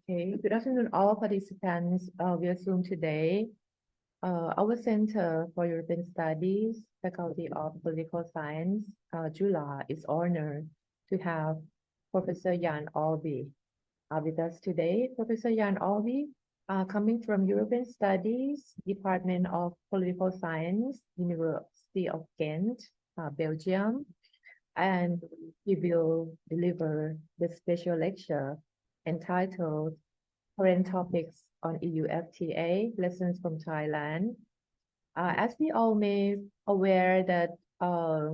Okay, good afternoon, all participants via Zoom today. Our Center for European Studies, Faculty of Political Science, Jula, is honored to have Professor Jan Orbie with us today. Professor Jan Orbie, coming from European Studies, Department of Political Science, University of Ghent, Belgium, and he will deliver the special lecture entitled Current Topics on EU FTA, Lessons from Thailand. As we all may aware that Thailand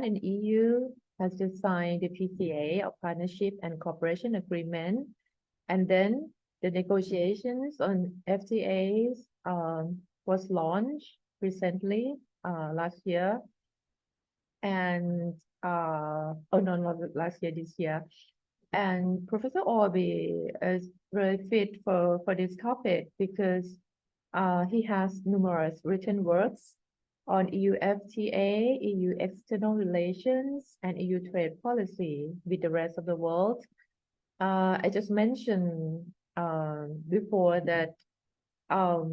and EU has just signed the PCA of Partnership and Cooperation Agreement, and then the negotiations on FTAs was launched recently last year, and not last year, this year. And Professor Orbie is really fit for this topic because he has numerous written works on EU FTA, EU external relations, and EU trade policy with the rest of the world. I just mentioned before that I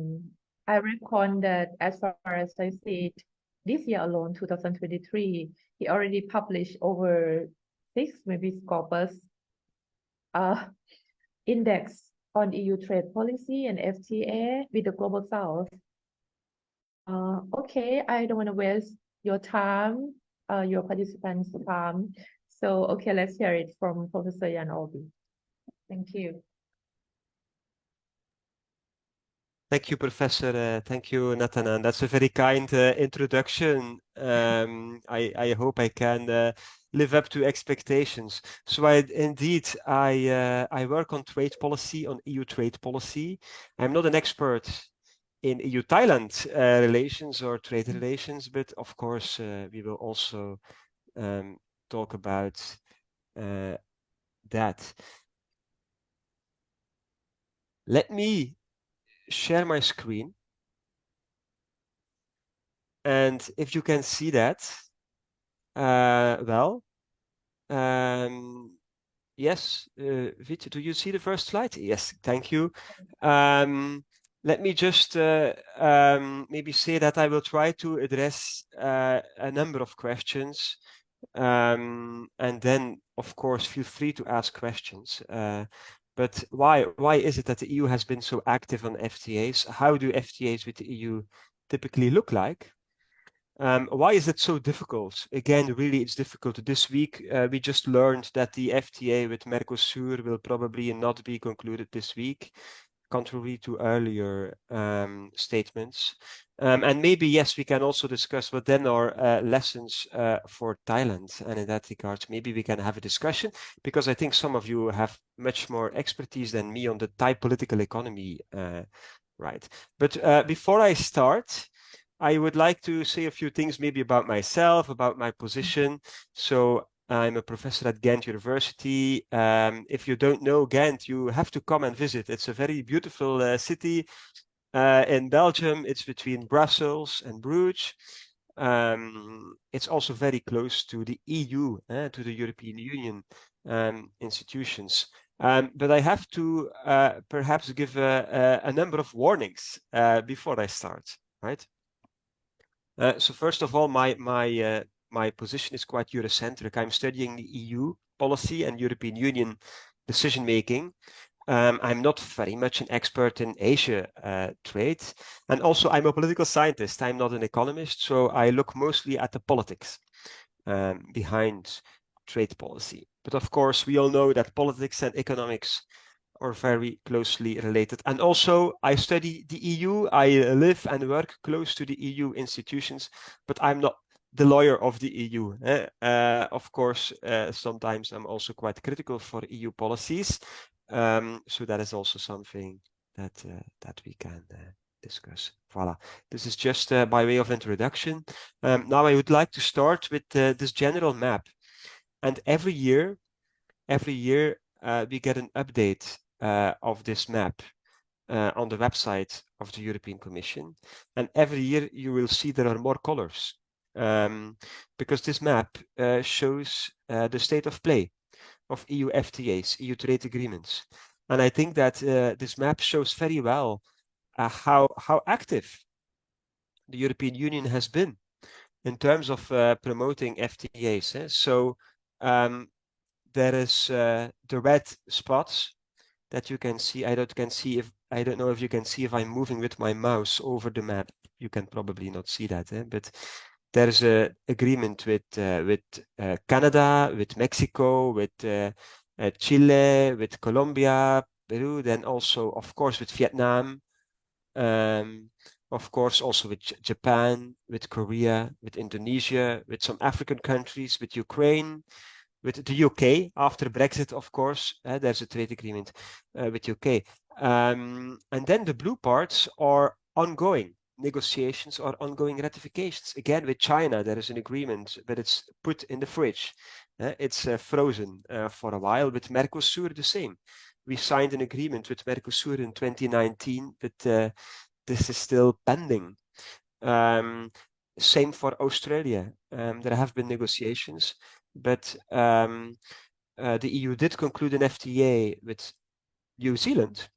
reckon that as far as I see it, this year alone, 2023, he already published over 6 maybe scopus index on EU trade policy and FTA with the Global South. Okay, I don't want to waste your time, your participants' time. So, okay, let's hear it from Professor Jan Orbie. Thank you. Thank you, Professor. Thank you, Nathanan. That's a very kind introduction. I hope I can live up to expectations. So I work on trade policy, on EU trade policy. I'm not an expert in EU-Thailand relations or trade relations, but of course we will also talk about that. Let me share my screen, and if you can see that, yes, Vit, do you see the first slide? Yes, thank you. Let me just maybe say that I will try to address a number of questions, and then of course feel free to ask questions. But why is it that the EU has been so active on FTAs? How do FTAs with the EU typically look like? Why is it so difficult? Again, really, it's difficult. This week, we just learned that the FTA with Mercosur will probably not be concluded this week, contrary to earlier statements. And maybe, yes, we can also discuss what then are lessons for Thailand. And in that regard, maybe we can have a discussion, because I think some of you have much more expertise than me on the Thai political economy, right? But before I start, I would like to say a few things maybe about myself, about my position. So I'm a professor at Ghent University. If you don't know Ghent, you have to come and visit. It's a very beautiful city in Belgium. It's between Brussels and Bruges. It's also very close to the EU, to the European Union institutions. But I have to perhaps give a number of warnings before I start, right? So first of all, my position is quite Eurocentric. I'm studying the EU policy and European Union decision making. I'm not very much an expert in Asia trade. And also I'm a political scientist. I'm not an economist. So I look mostly at the politics behind trade policy. But of course, we all know that politics and economics are very closely related. And also I study the EU. I live and work close to the EU institutions, but I'm not the lawyer of the EU. Of course, sometimes I'm also quite critical for EU policies. So that is also something that we can discuss. Voila. This is just by way of introduction. Now I would like to start with this general map. And every year we get an update of this map on the website of the European Commission. And every year you will see there are more colors. Because this map shows the state of play. of EU FTAs, EU trade agreements. And I think that this map shows very well how active the European Union has been in terms of promoting FTAs. So there is the red spots that you can see. I don't know if you can see if I'm moving with my mouse over the map. You can probably not see that, but there's an agreement with Canada, with Mexico, with Chile, with Colombia, Peru, then also, of course, with Vietnam, of course, also with Japan, with Korea, with Indonesia, with some African countries, with Ukraine, with the UK after Brexit, of course. There's a trade agreement with UK. And then the blue parts are ongoing negotiations or ongoing ratifications. Again, with China, there is an agreement, but it's put in the fridge. It's frozen for a while. With Mercosur, the same. We signed an agreement with Mercosur in 2019, but this is still pending. Same for Australia. There have been negotiations, but the EU did conclude an FTA with New Zealand,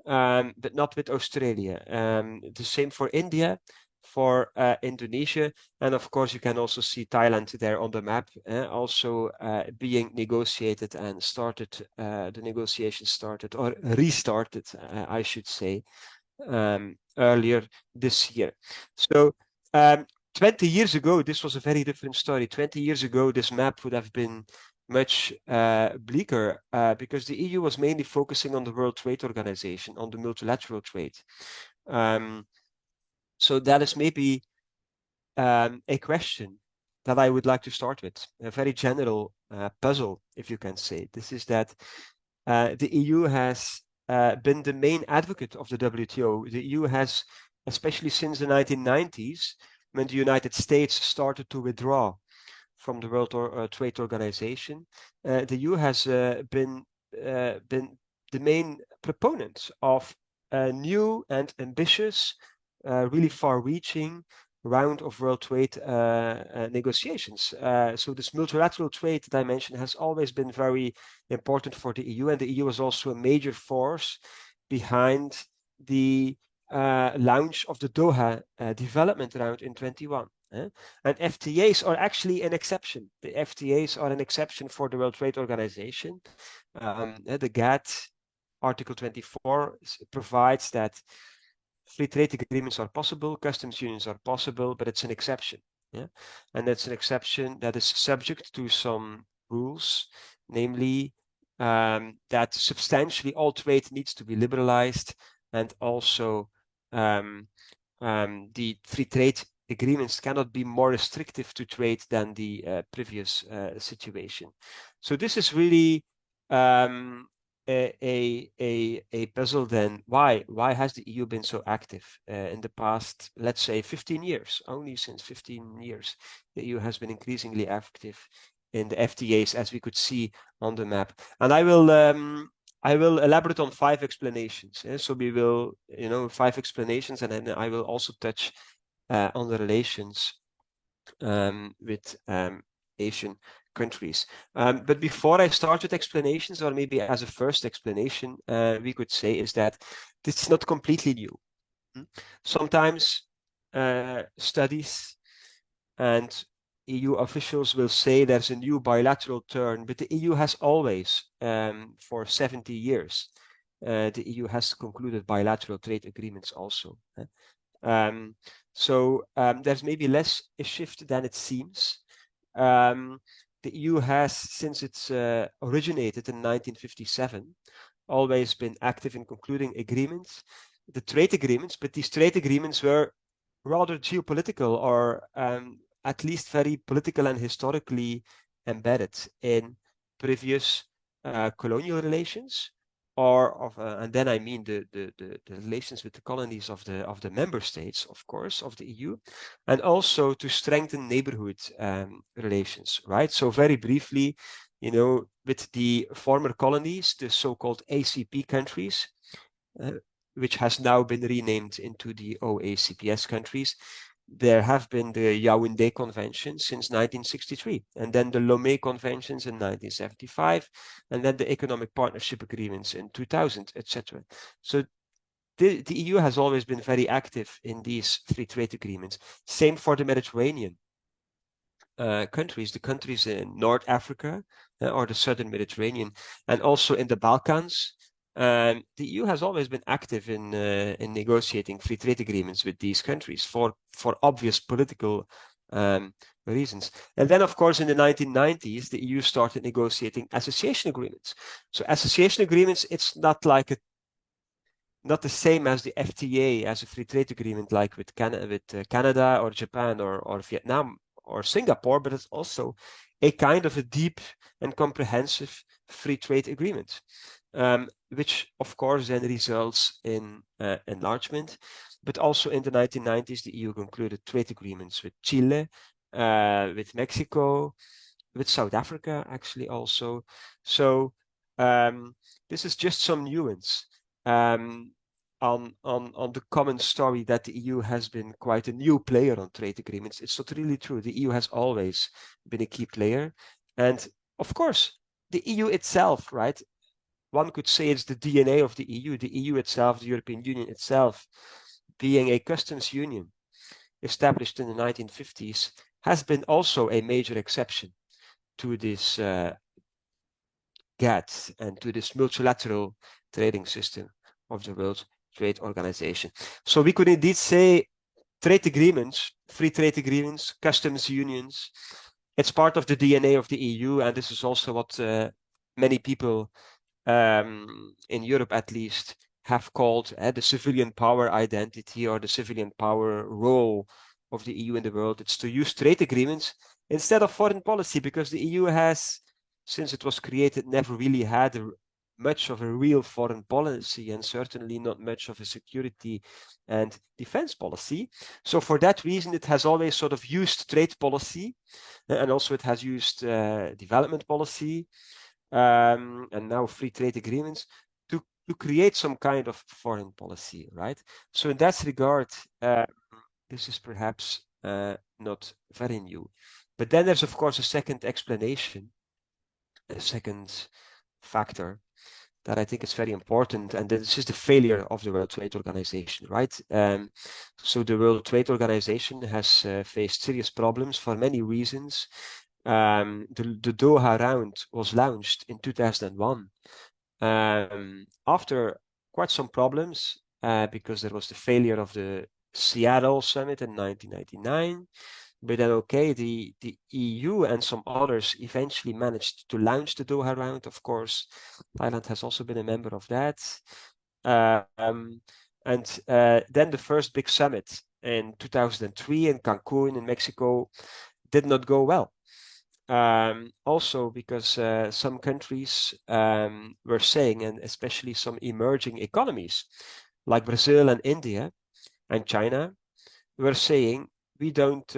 but not with Australia. The same for India, for Indonesia, and of course you can also see Thailand there on the map, also being negotiated and started. The negotiations started or restarted, I should say, earlier this year. So 20 years ago, this was a very different story. 20 years ago, this map would have been much bleaker because the EU was mainly focusing on the World Trade Organization, on the multilateral trade. So that is maybe a question that I would like to start with, a very general puzzle, if you can say. This is that the EU has been the main advocate of the WTO. The EU has, especially since the 1990s, when the United States started to withdraw from the World Trade Organization, the EU has been the main proponent of a new and ambitious, really far-reaching round of world trade negotiations. So this multilateral trade dimension has always been very important for the EU, and the EU was also a major force behind the launch of the Doha development round in 21. And FTAs are actually an exception. The FTAs are an exception for the World Trade Organization. The GATT Article 24 provides that free trade agreements are possible, customs unions are possible, but it's an exception. And that's an exception that is subject to some rules, namely that substantially all trade needs to be liberalized, and also the free trade agreements cannot be more restrictive to trade than the previous situation. So this is really a puzzle then. Why has the EU been so active in the past, let's say 15 years? Only since 15 years, the EU has been increasingly active in the FTAs, as we could see on the map. And I will elaborate on 5 explanations. So we will, 5 explanations, and then I will also touch on the relations with Asian countries. But before I start with explanations, or maybe as a first explanation, we could say is that this is not completely new. Sometimes studies and EU officials will say there's a new bilateral turn, but the EU has always, for 70 years, the EU has concluded bilateral trade agreements also. So there's maybe less a shift than it seems. The EU has, since it's originated in 1957, always been active in concluding agreements, the trade agreements, but these trade agreements were rather geopolitical, or at least very political and historically embedded in previous colonial relations, or and then I mean the relations with the colonies of the member states, of course, of the EU, and also to strengthen neighborhood relations, right? So very briefly, with the former colonies, the so-called ACP countries, which has now been renamed into the OACPS countries, there have been the Yaoundé Convention since 1963, and then the Lomé Conventions in 1975, and then the Economic Partnership Agreements in 2000, etc. So the EU has always been very active in these free trade agreements. Same for the Mediterranean countries, the countries in North Africa or the Southern Mediterranean, and also in the Balkans. The EU has always been active in negotiating free trade agreements with these countries for obvious political reasons. And then, of course, in the 1990s, the EU started negotiating association agreements. So association agreements, it's not the same as the FTA, as a free trade agreement, like with Canada or Japan or Vietnam or Singapore, but it's also a kind of a deep and comprehensive free trade agreement, which of course then results in enlargement. But also in the 1990s, the EU concluded trade agreements with Chile, with Mexico, with South Africa, actually also. So this is just some nuance on the common story that the EU has been quite a new player on trade agreements. It's not really true. The EU has always been a key player. And of course, the EU itself, right? One could say it's the DNA of the EU. The EU itself, the European Union itself, being a customs union established in the 1950s, has been also a major exception to this GATT and to this multilateral trading system of the World Trade Organization. So we could indeed say trade agreements, free trade agreements, customs unions, it's part of the DNA of the EU, and this is also what many people in Europe at least have called the civilian power identity or the civilian power role of the EU in the world. It's to use trade agreements instead of foreign policy, because the EU has, since it was created, never really had much of a real foreign policy, and certainly not much of a security and defense policy. So for that reason, it has always sort of used trade policy, and also it has used development policy, and now free trade agreements to create some kind of foreign policy, right? So in that regard, this is perhaps not very new. But then there's, of course, a second explanation, a second factor that I think is very important, and this is the failure of the World Trade Organization, right? So the World Trade Organization has faced serious problems for many reasons. The Doha round was launched in 2001 after quite some problems because there was the failure of the Seattle summit in 1999. But then, okay, the EU and some others eventually managed to launch the Doha round. Of course, Thailand has also been a member of that. And then the first big summit in 2003 in Cancun in Mexico did not go well. Also because some countries were saying, and especially some emerging economies like Brazil and India and China were saying, we don't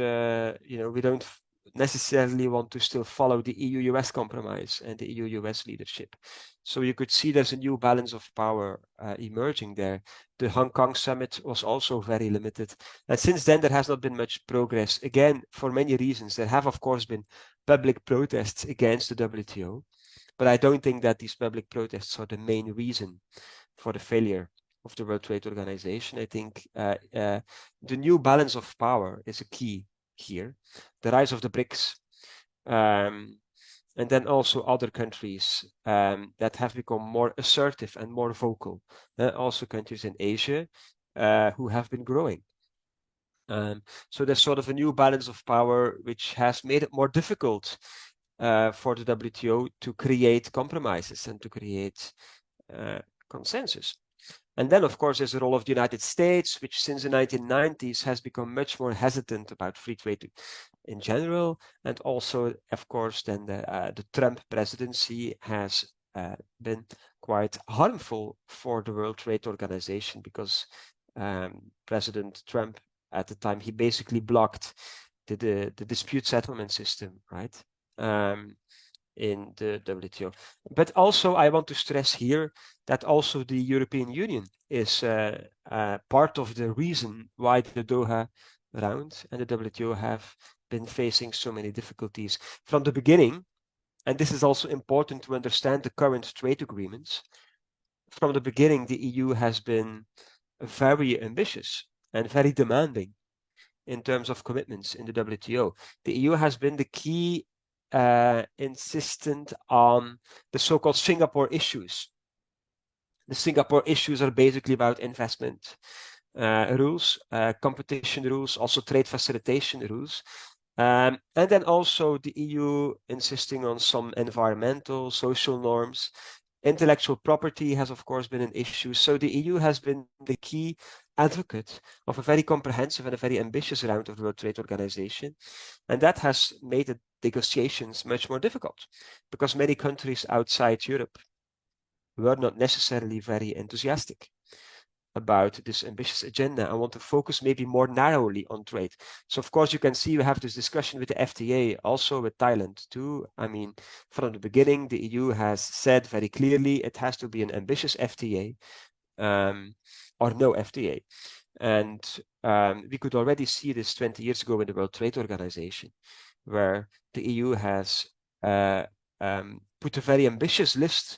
necessarily want to still follow the EU-US compromise and the EU-US leadership. So you could see there's a new balance of power emerging there. The Hong Kong summit was also very limited. And since then, there has not been much progress. Again, for many reasons. There have, of course, been public protests against the WTO. But I don't think that these public protests are the main reason for the failure of the World Trade Organization. I think the new balance of power is a key here. The rise of the BRICS, and then also other countries that have become more assertive and more vocal. Also countries in Asia who have been growing. So there's sort of a new balance of power, which has made it more difficult for the WTO to create compromises and to create consensus. And then, of course, there's the role of the United States, which since the 1990s has become much more hesitant about free trade in general. And also, of course, then the Trump presidency has been quite harmful for the World Trade Organization, because President Trump, at the time, he basically blocked the dispute settlement system, right? In the WTO. But also I want to stress here that also the European Union is part of the reason why the Doha round, and the WTO have been facing so many difficulties from the beginning. And this is also important to understand the current trade agreements. From the beginning, the EU has been very ambitious and very demanding in terms of commitments in the WTO. The EU has been the key insistent on the so-called Singapore issues. The Singapore issues are basically about investment rules, competition rules, also trade facilitation rules. And then also the EU insisting on some environmental, social norms. Intellectual property has, of course, been an issue. So the EU has been the key advocate of a very comprehensive and a very ambitious round of the World Trade Organization. And that has made the negotiations much more difficult because many countries outside Europe were not necessarily very enthusiastic about this ambitious agenda and want to focus maybe more narrowly on trade. So of course you can see we have this discussion with the FTA, also with Thailand too. I mean, from the beginning, the EU has said very clearly it has to be an ambitious FTA or no FTA. And we could already see this 20 years ago in the World Trade Organization, where the EU has put a very ambitious list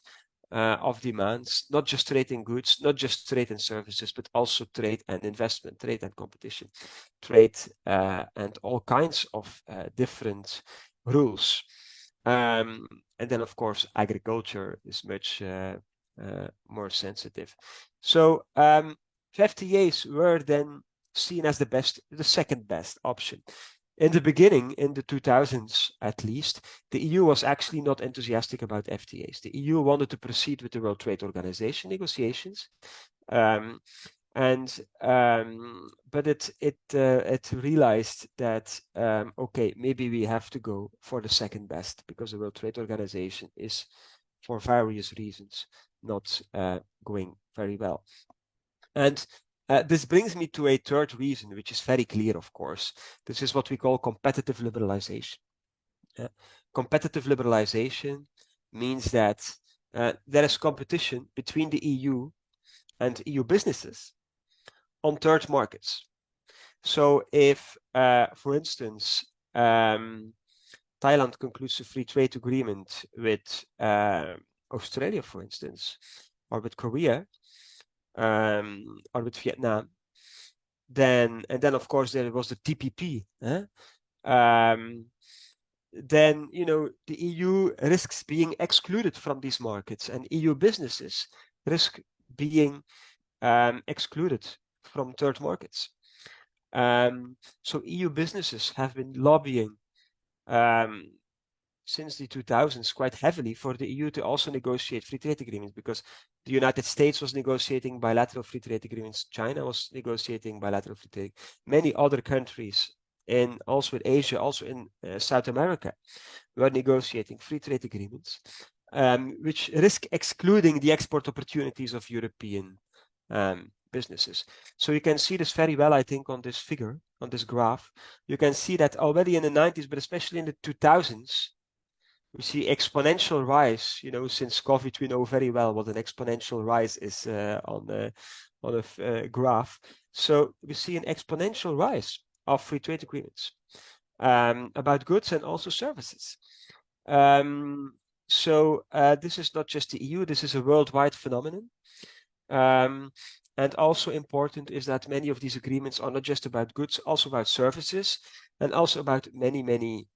of demands, not just trade in goods, not just trade in services, but also trade and investment, trade and competition, trade and all kinds of different rules. And then, of course, agriculture is much more sensitive. So FTAs were then seen as the second best option. In the beginning, in the 2000s at least, the EU was actually not enthusiastic about FTAs. The EU wanted to proceed with the World Trade Organization negotiations, but it realized that okay, maybe we have to go for the second best because the World Trade Organization is, for various reasons, not going very well. And this brings me to a third reason, which is very clear, of course. This is what we call competitive liberalization. Competitive liberalization means that there is competition between the EU and EU businesses on third markets. So if, for instance, Thailand concludes a free trade agreement with Australia, for instance, or with Korea, or with Vietnam, then of course there was the TPP. Then the EU risks being excluded from these markets, and EU businesses risk being excluded from third markets. So EU businesses have been lobbying since the 2000s quite heavily for the EU to also negotiate free trade agreements, because the United States was negotiating bilateral free trade agreements, China was negotiating bilateral free trade, many other countries also in Asia, also in South America, were negotiating free trade agreements, which risk excluding the export opportunities of European businesses. So you can see this very well, I think, on this figure, on this graph. You can see that already in the 90s, but especially in the 2000s, we see exponential rise. Since COVID, we know very well what an exponential rise is on a graph. So we see an exponential rise of free trade agreements about goods and also services. So this is not just the EU, this is a worldwide phenomenon. And also important is that many of these agreements are not just about goods, also about services, and also about many, many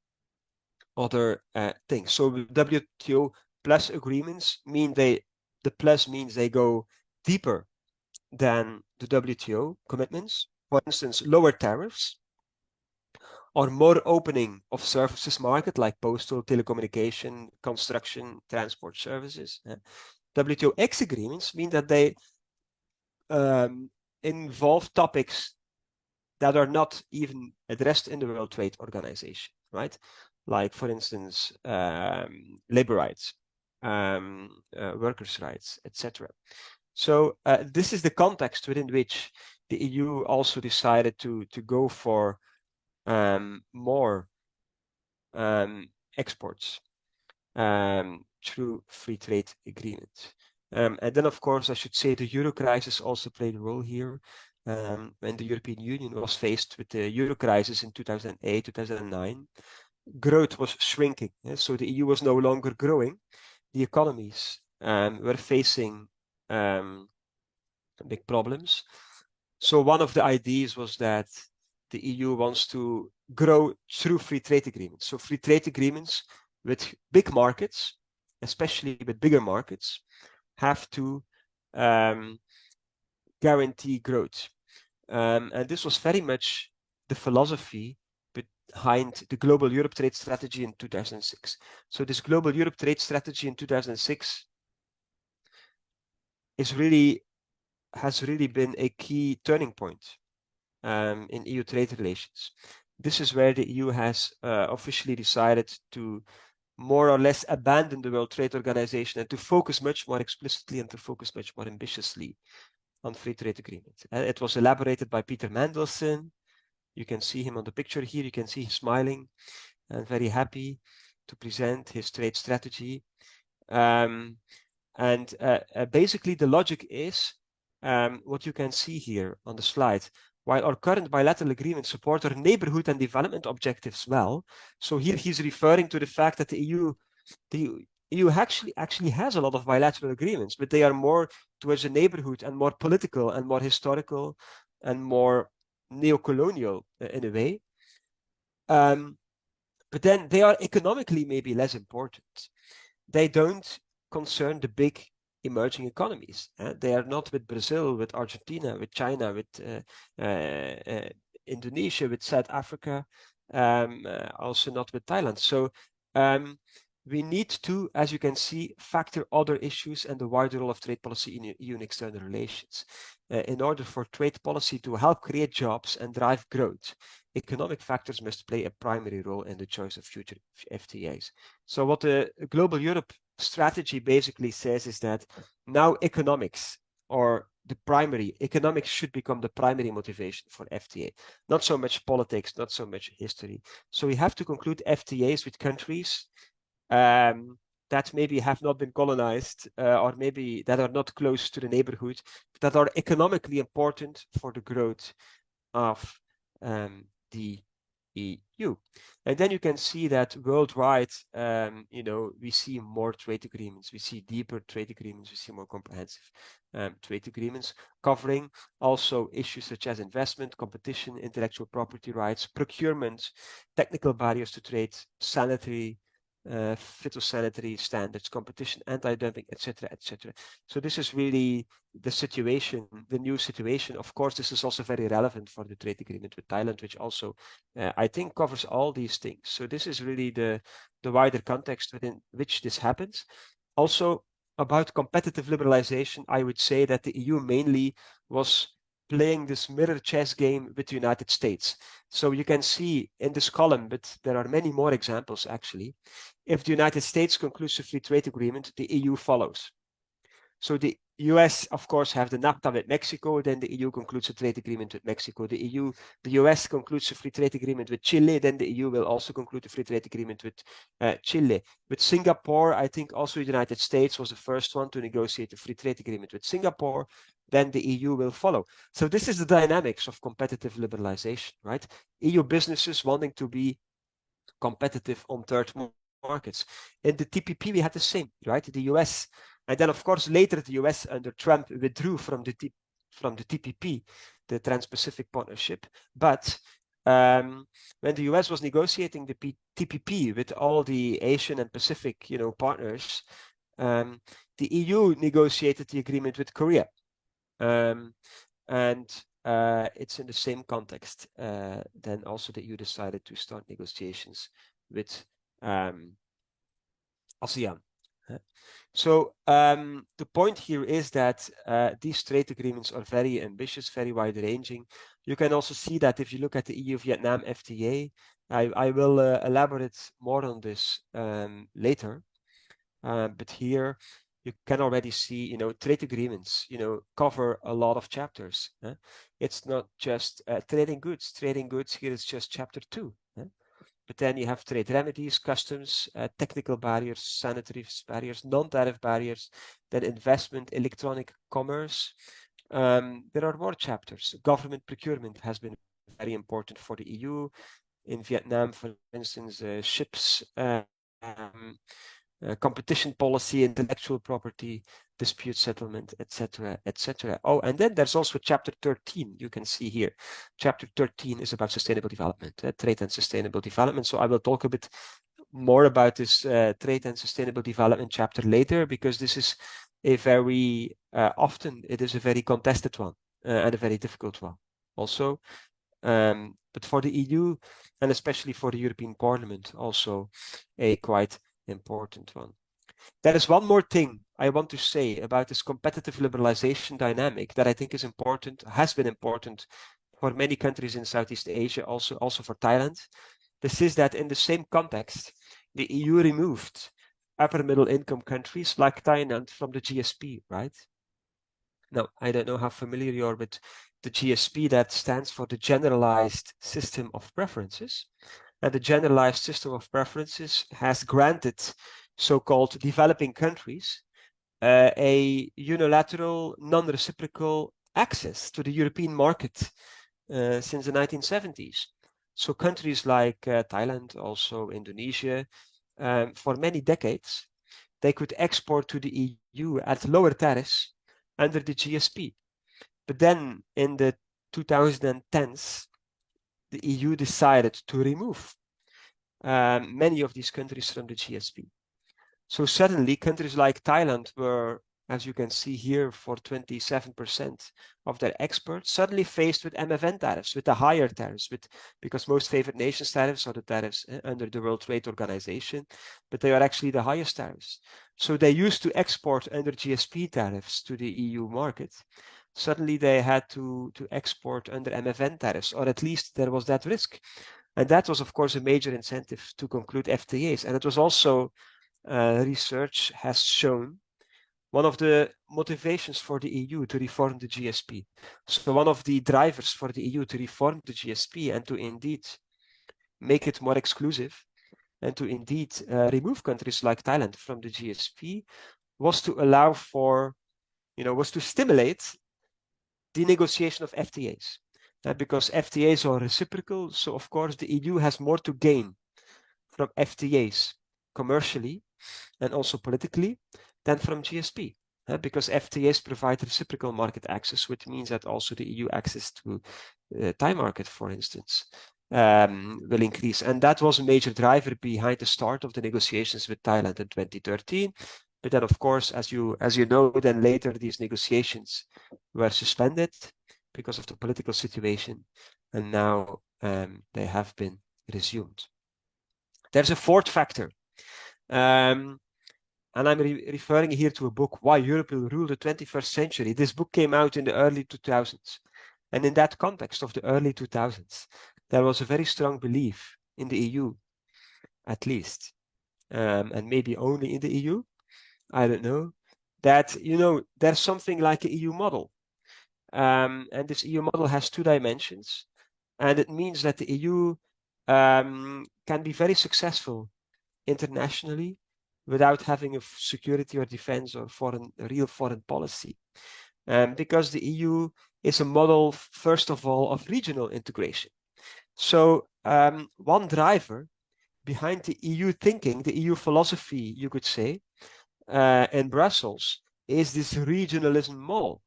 other things. So WTO plus agreements the plus means they go deeper than the WTO commitments. For instance, lower tariffs or more opening of services market like postal, telecommunication, construction, transport services. WTO X agreements mean that they involve topics that are not even addressed in the World Trade Organization, right? Like, for instance, labor rights, workers' rights, etc. So this is the context within which the EU also decided to go for more exports through free trade agreements. And then, of course, I should say the Euro crisis also played a role here. when the European Union was faced with the Euro crisis in 2008, 2009, growth was shrinking. So the EU was no longer growing. The economies were facing big problems. So one of the ideas was that the EU wants to grow through free trade agreements. So free trade agreements with big markets, especially with bigger markets, have to guarantee growth. And this was very much the philosophy behind the Global Europe Trade Strategy in 2006. So this Global Europe Trade Strategy in 2006 has really been a key turning point in EU trade relations. This is where the EU has officially decided to more or less abandon the World Trade Organization and to focus much more explicitly and to focus much more ambitiously on free trade agreements. It was elaborated by Peter Mandelson. You can see him on the picture here. You can see him smiling and very happy to present his trade strategy. Basically the logic is what you can see here on the slide. While our current bilateral agreements support our neighborhood and development objectives well, so here he's referring to the fact that the EU actually has a lot of bilateral agreements, but they are more towards the neighborhood and more political and more historical and more neo-colonial in a way. But then they are economically maybe less important. They don't concern the big emerging economies. They are not with Brazil, with Argentina, with China, with Indonesia, with South Africa, also not with Thailand. So we need to, as you can see, factor other issues and the wider role of trade policy in EU and external relations. In order for trade policy to help create jobs and drive growth, economic factors must play a primary role in the choice of future FTAs. So what the Global Europe strategy basically says is that now economics should become the primary motivation for FTA. Not so much politics, not so much history. So we have to conclude FTAs with countries that maybe have not been colonized or maybe that are not close to the neighborhood, that are economically important for the growth of the EU. And then you can see that worldwide, we see more trade agreements, we see deeper trade agreements, we see more comprehensive trade agreements covering also issues such as investment, competition, intellectual property rights, procurement, technical barriers to trade, sanitary, phytosanitary standards, competition, anti-dumping, etc., etc. So this is really the situation, the new situation. Of course, this is also very relevant for the trade agreement with Thailand, which also, I think, covers all these things. So this is really the wider context within which this happens. Also, about competitive liberalization, I would say that the EU mainly was playing this mirror chess game with the United States. So you can see in this column, but there are many more examples actually. If the United States concludes a free trade agreement, the EU follows. So the US, of course, have the NAFTA with Mexico, then the EU concludes a trade agreement with Mexico. The US concludes a free trade agreement with Chile, then the EU will also conclude a free trade agreement with Chile. With Singapore, I think also the United States was the first one to negotiate a free trade agreement with Singapore, then the EU will follow. So this is the dynamics of competitive liberalization, right? EU businesses wanting to be competitive on third markets. In the TPP, we had the same, right? The US, and then of course later the US under Trump withdrew from the TPP, the Trans-Pacific Partnership. But when the US was negotiating the TPP with all the Asian and Pacific, partners, the EU negotiated the agreement with Korea, and it's in the same context. Then also the EU decided to start negotiations with ASEAN. So the point here is that these trade agreements are very ambitious, very wide-ranging. You can also see that if you look at the EU-Vietnam FTA, I will elaborate more on this later. But here you can already see, trade agreements, cover a lot of chapters. It's not just trading goods. Trading goods here is just chapter 2. But then you have trade remedies, customs, technical barriers, sanitary barriers, non-tariff barriers, then investment, electronic commerce, There are more chapters. Government procurement has been very important for the EU. In Vietnam, for instance, ships, competition policy, intellectual property, dispute settlement, etc., etc. Oh, and then there's also chapter 13, you can see here. Chapter 13 is about sustainable development, trade and sustainable development. So I will talk a bit more about this trade and sustainable development chapter later, because this is a very, often it is a very contested one and a very difficult one also. But for the EU, and especially for the European Parliament, also a quite important one. There is one more thing I want to say about this competitive liberalization dynamic that I think is important, has been important for many countries in Southeast Asia, also for Thailand. This is that in the same context, the EU removed upper middle income countries like Thailand from the GSP, right? Now, I don't know how familiar you are with the GSP. That stands for the Generalized System of Preferences. And the Generalized System of Preferences has granted so-called developing countries a unilateral, non-reciprocal access to the European market since the 1970s. So countries like Thailand, also Indonesia, for many decades, they could export to the EU at lower tariffs under the GSP. But then in the 2010s, the EU decided to remove many of these countries from the GSP. So suddenly countries like Thailand were, as you can see here, for 27% of their exports, suddenly faced with MFN tariffs, with the higher tariffs, because most favored nations tariffs are the tariffs under the World Trade Organization, but they are actually the highest tariffs. So they used to export under GSP tariffs to the EU market. Suddenly they had to export under MFN tariffs, or at least there was that risk. And that was, of course, a major incentive to conclude FTAs. And it was also, research has shown, one of the motivations for the EU to reform the GSP. So one of the drivers for the EU to reform the GSP and to indeed make it more exclusive and to indeed remove countries like Thailand from the GSP was to allow for, was to stimulate the negotiation of FTAs. Because FTAs are reciprocal, so of course the EU has more to gain from FTAs commercially and also politically than from GSP. Because FTAs provide reciprocal market access, which means that also the EU access to the Thai market, for instance, will increase. And that was a major driver behind the start of the negotiations with Thailand in 2013. But then, of course, as you know, then later these negotiations were suspended because of the political situation, and now they have been resumed. There's a fourth factor, and I'm referring here to a book, Why Europe Will Rule the 21st Century. This book came out in the early 2000s, and in that context of the early 2000s, there was a very strong belief in the EU, at least, and maybe only in the EU, I don't know, that, there's something like an EU model. And this EU model has two dimensions. And it means that the EU can be very successful internationally without having a security or defense or real foreign policy. Because the EU is a model, first of all, of regional integration. So one driver behind the EU thinking, the EU philosophy, you could say, in Brussels, is this regionalism model.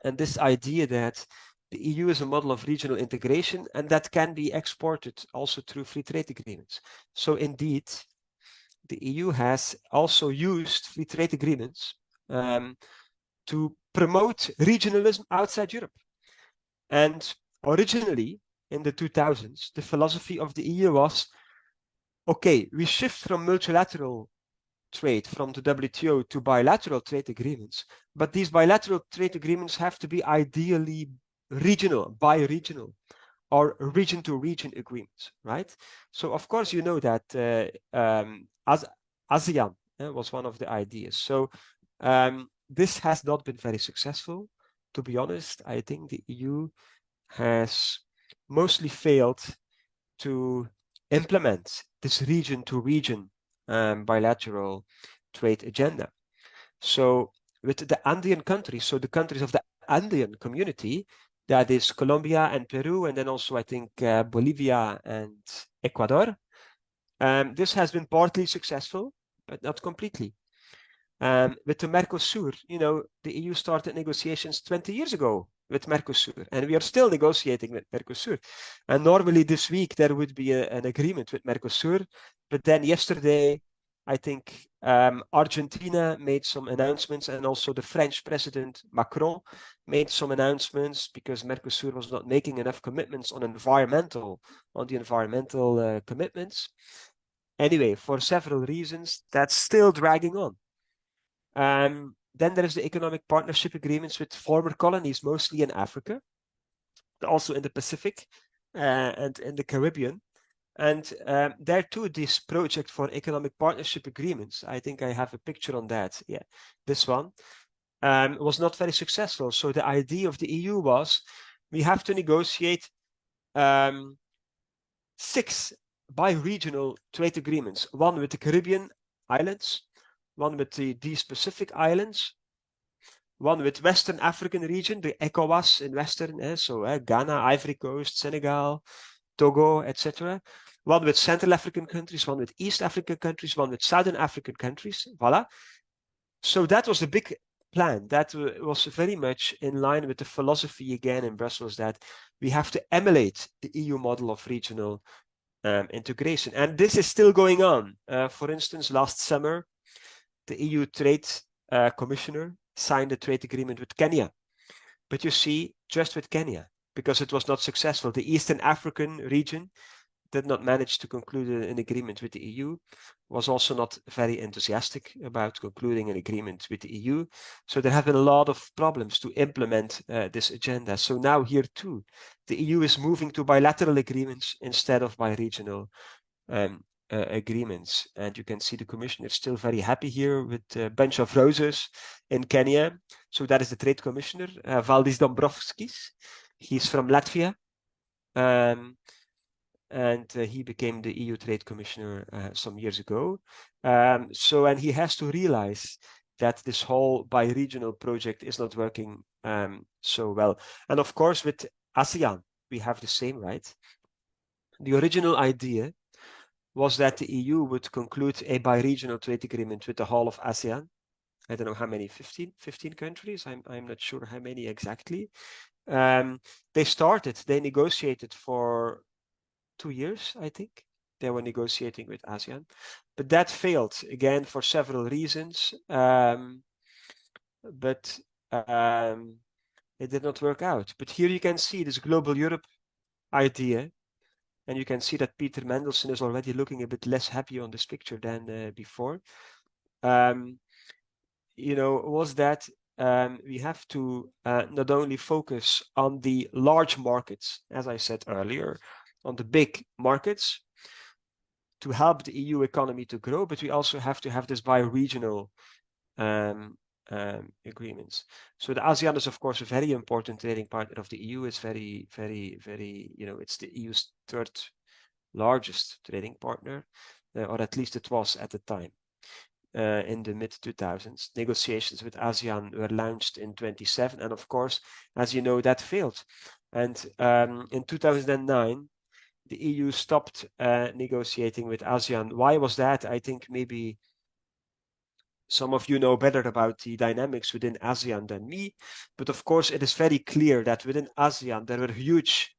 And this idea that the EU is a model of regional integration and that can be exported also through free trade agreements. So indeed, the EU has also used free trade agreements to promote regionalism outside Europe. And originally, in the 2000s, the philosophy of the EU was, okay, we shift from multilateral trade from the WTO to bilateral trade agreements, but these bilateral trade agreements have to be ideally regional, bi-regional, or region-to-region agreements, right? So of course you know that ASEAN was one of the ideas. So this has not been very successful. To be honest, I think the EU has mostly failed to implement this region-to-region bilateral trade agenda. So with the Andean countries, so the countries of the Andean community, that is Colombia and Peru, and then also I think Bolivia and Ecuador. This has been partly successful, but not completely. With the Mercosur, you know, the EU started negotiations 20 years ago with Mercosur, and we are still negotiating with Mercosur. And normally this week there would be an agreement with Mercosur, but then yesterday, I think Argentina made some announcements, and also the French President Macron made some announcements because Mercosur was not making enough commitments on the environmental commitments. Anyway, for several reasons, that's still dragging on. Then there is the economic partnership agreements with former colonies, mostly in Africa, also in the Pacific and in the Caribbean. And there too, this project for economic partnership agreements, I think I have a picture on that. Yeah, this one was not very successful. So the idea of the EU was we have to negotiate 6 bi-regional trade agreements, one with the Caribbean islands, one with these Pacific islands, one with Western African region, the ECOWAS in Western, so Ghana, Ivory Coast, Senegal, Togo, etc. One with Central African countries, one with East African countries, one with Southern African countries. Voila. So that was the big plan. That was very much in line with the philosophy again in Brussels that we have to emulate the EU model of regional integration. And this is still going on. For instance, last summer, the EU Trade Commissioner signed a trade agreement with Kenya. But you see, just with Kenya, because it was not successful. The Eastern African region did not manage to conclude an agreement with the EU, was also not very enthusiastic about concluding an agreement with the EU. So there have been a lot of problems to implement this agenda. So now here too, the EU is moving to bilateral agreements instead of bi-regional agreements. And you can see the Commission is still very happy here with a bunch of roses in Kenya. So that is the Trade Commissioner, Valdis Dombrovskis. He's from Latvia. And he became the EU Trade Commissioner some years ago. And he has to realize that this whole bi-regional project is not working so well. And of course, with ASEAN, we have the same, right? The original idea was that the EU would conclude a bi-regional trade agreement with the whole of ASEAN. I don't know how many, 15 countries? I'm not sure how many exactly. They negotiated for 2 years, I think. They were negotiating with ASEAN, but that failed again for several reasons. But it did not work out. But here you can see this global Europe idea, and you can see that Peter Mandelson is already looking a bit less happy on this picture than before. You know, was that we have to not only focus on the large markets, as I said earlier, on the big markets to help the EU economy to grow, but we also have to have this bi-regional agreements. So the ASEAN is, of course, a very important trading partner of the EU. It's very, very, very, you know, it's the EU's 3rd largest trading partner, or at least it was at the time. In the mid-2000s, negotiations with ASEAN were launched in 2007, and of course, as you know, that failed. And in 2009, the EU stopped negotiating with ASEAN. Why was that? I think maybe some of you know better about the dynamics within ASEAN than me, but of course, it is very clear that within ASEAN there were huge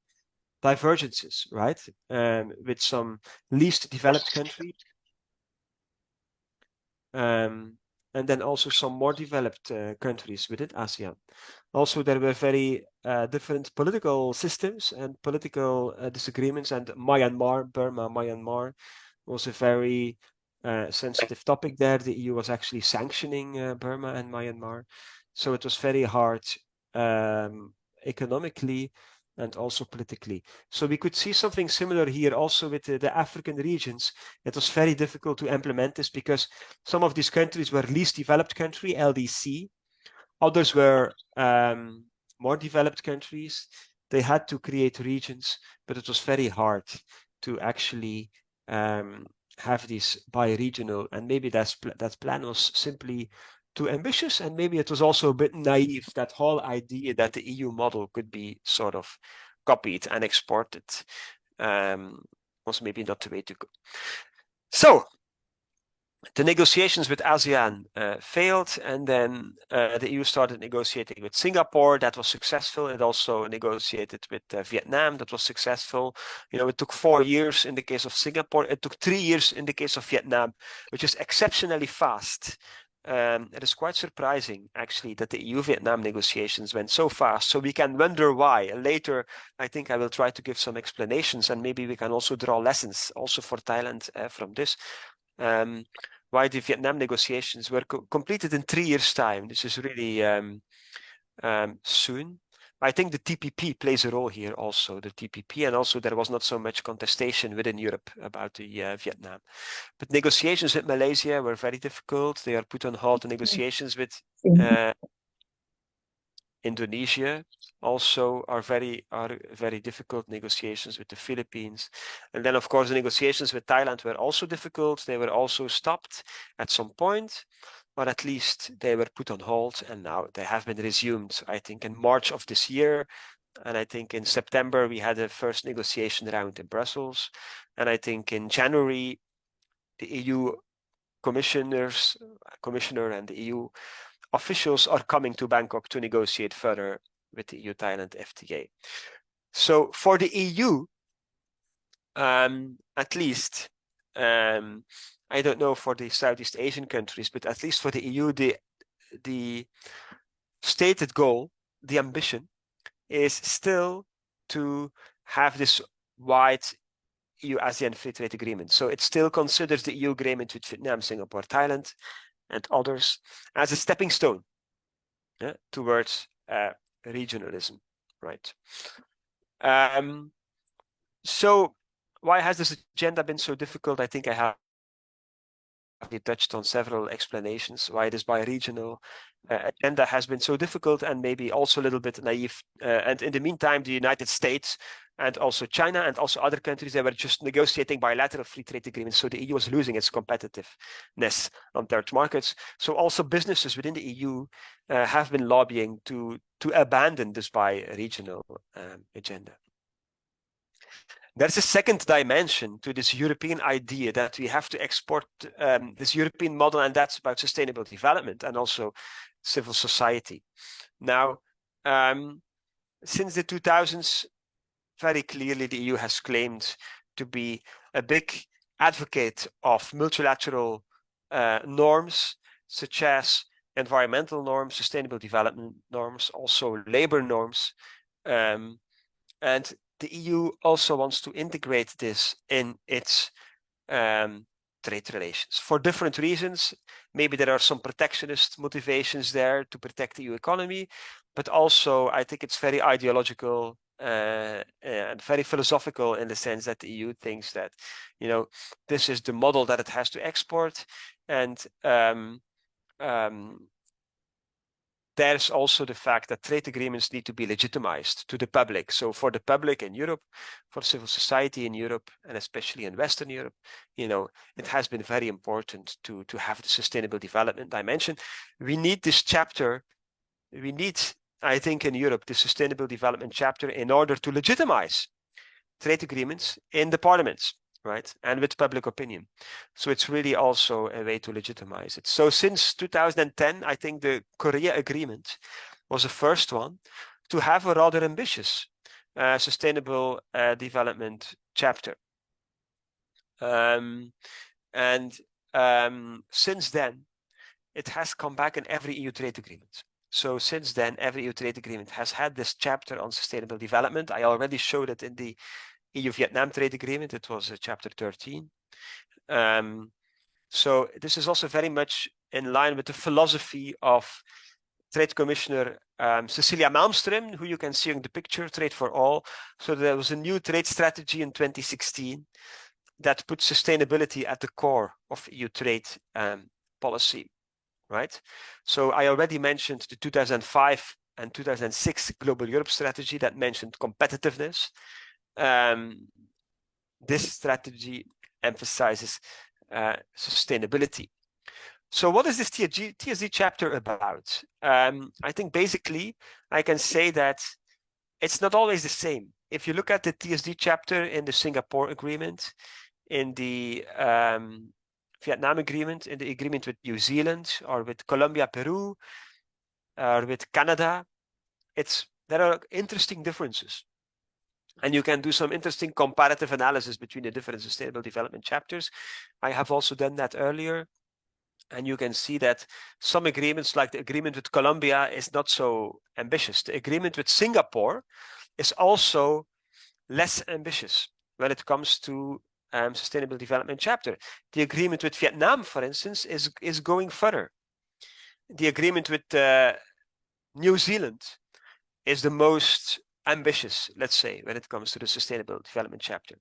divergences, right? With some least developed countries. And then also some more developed countries within ASEAN. Also, there were very different political systems and political disagreements. And Myanmar was a very sensitive topic there. The EU was actually sanctioning Burma and Myanmar. So it was very hard economically and also politically. So we could see something similar here also with the African regions. It was very difficult to implement this because some of these countries were least developed country, LDC. Others were more developed countries. They had to create regions, but it was very hard to actually have these bi-regional, and maybe that plan was simply too ambitious, and maybe it was also a bit naive, that whole idea that the EU model could be sort of copied and exported was maybe not the way to go. So the negotiations with ASEAN failed, and then the EU started negotiating with Singapore. That was successful. It also negotiated with Vietnam. That was successful. You know, it took 4 years in the case of Singapore. It took 3 years in the case of Vietnam, which is exceptionally fast. It is quite surprising, actually, that the EU-Vietnam negotiations went so fast. So we can wonder why. And later, I think I will try to give some explanations, and maybe we can also draw lessons also for Thailand from this. Why the Vietnam negotiations were completed in 3 years' time. This is really soon. I think the TPP plays a role here also, the TPP, and also there was not so much contestation within Europe about the Vietnam. But negotiations with Malaysia were very difficult. They are put on hold. The negotiations with Indonesia also are very difficult. Negotiations with the Philippines, and then of course the negotiations with Thailand were also difficult. They were also stopped at some point, but at least they were put on hold, and now they have been resumed, I think, in March of this year. And I think in September we had a first negotiation round in Brussels, and I think in January the EU commissioner and the EU officials are coming to Bangkok to negotiate further with the EU-Thailand FTA. So for the EU, at least, I don't know for the Southeast Asian countries, but at least for the EU, the stated goal, the ambition, is still to have this wide EU-ASEAN Free Trade Agreement. So it still considers the EU agreement with Vietnam, Singapore, Thailand, and others as a stepping stone towards regionalism, right? So why has this agenda been so difficult? I think I have touched on several explanations why this bi-regional agenda has been so difficult, and maybe also a little bit naive. And in the meantime, the United States and also China and also other countries, they were just negotiating bilateral free trade agreements. So the EU was losing its competitiveness on third markets. So also businesses within the EU have been lobbying to abandon this bi-regional agenda. There's a second dimension to this European idea that we have to export this European model, and that's about sustainable development and also civil society. Now, since the 2000s, very clearly the EU has claimed to be a big advocate of multilateral norms, such as environmental norms, sustainable development norms, also labor norms, and the EU also wants to integrate this in its trade relations for different reasons. Maybe there are some protectionist motivations there to protect the EU economy, but also I think it's very ideological and very philosophical, in the sense that the EU thinks that, you know, this is the model that it has to export, and there's also the fact that trade agreements need to be legitimized to the public. So for the public in Europe, for civil society in Europe, and especially in Western Europe, you know, it has been very important to have the sustainable development dimension. We need this chapter. We need, I think, in Europe, the sustainable development chapter in order to legitimize trade agreements in the parliaments, right? And with public opinion. So it's really also a way to legitimize it. So since 2010, I think the Korea Agreement was the first one to have a rather ambitious sustainable development chapter. Since then, it has come back in every EU trade agreement. So since then, every EU trade agreement has had this chapter on sustainable development. I already showed it in the EU-Vietnam trade agreement. It was chapter 13. So this is also very much in line with the philosophy of Trade Commissioner Cecilia Malmström, who you can see in the picture, Trade for All. So there was a new trade strategy in 2016 that put sustainability at the core of EU trade policy, right? So I already mentioned the 2005 and 2006 Global Europe strategy that mentioned competitiveness. This strategy emphasizes sustainability. So what is this TSD chapter about? I think basically I can say that it's not always the same. If you look at the TSD chapter in the Singapore agreement, in the Vietnam agreement, in the agreement with New Zealand, or with Colombia, Peru, or with Canada, there are interesting differences. And you can do some interesting comparative analysis between the different sustainable development chapters. I have also done that earlier. And you can see that some agreements, like the agreement with Colombia, is not so ambitious. The agreement with Singapore is also less ambitious when it comes to sustainable development chapter. The agreement with Vietnam, for instance, is going further. The agreement with New Zealand is the most ambitious, let's say, when it comes to the sustainable development chapter.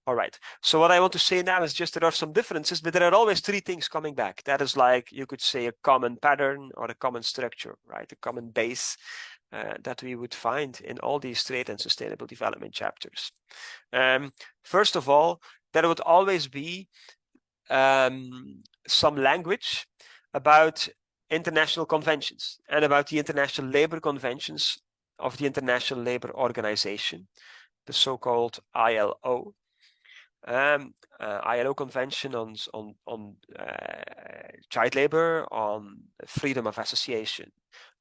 All right. So what I want to say now is just there are some differences, but there are always three things coming back. That is, like, you could say, a common pattern or a common structure, right? A common base that we would find in all these trade and sustainable development chapters. First of all, there would always be some language about international conventions and about the international labor conventions of the International Labour Organization, the so-called ILO. ILO convention on child labor, on freedom of association,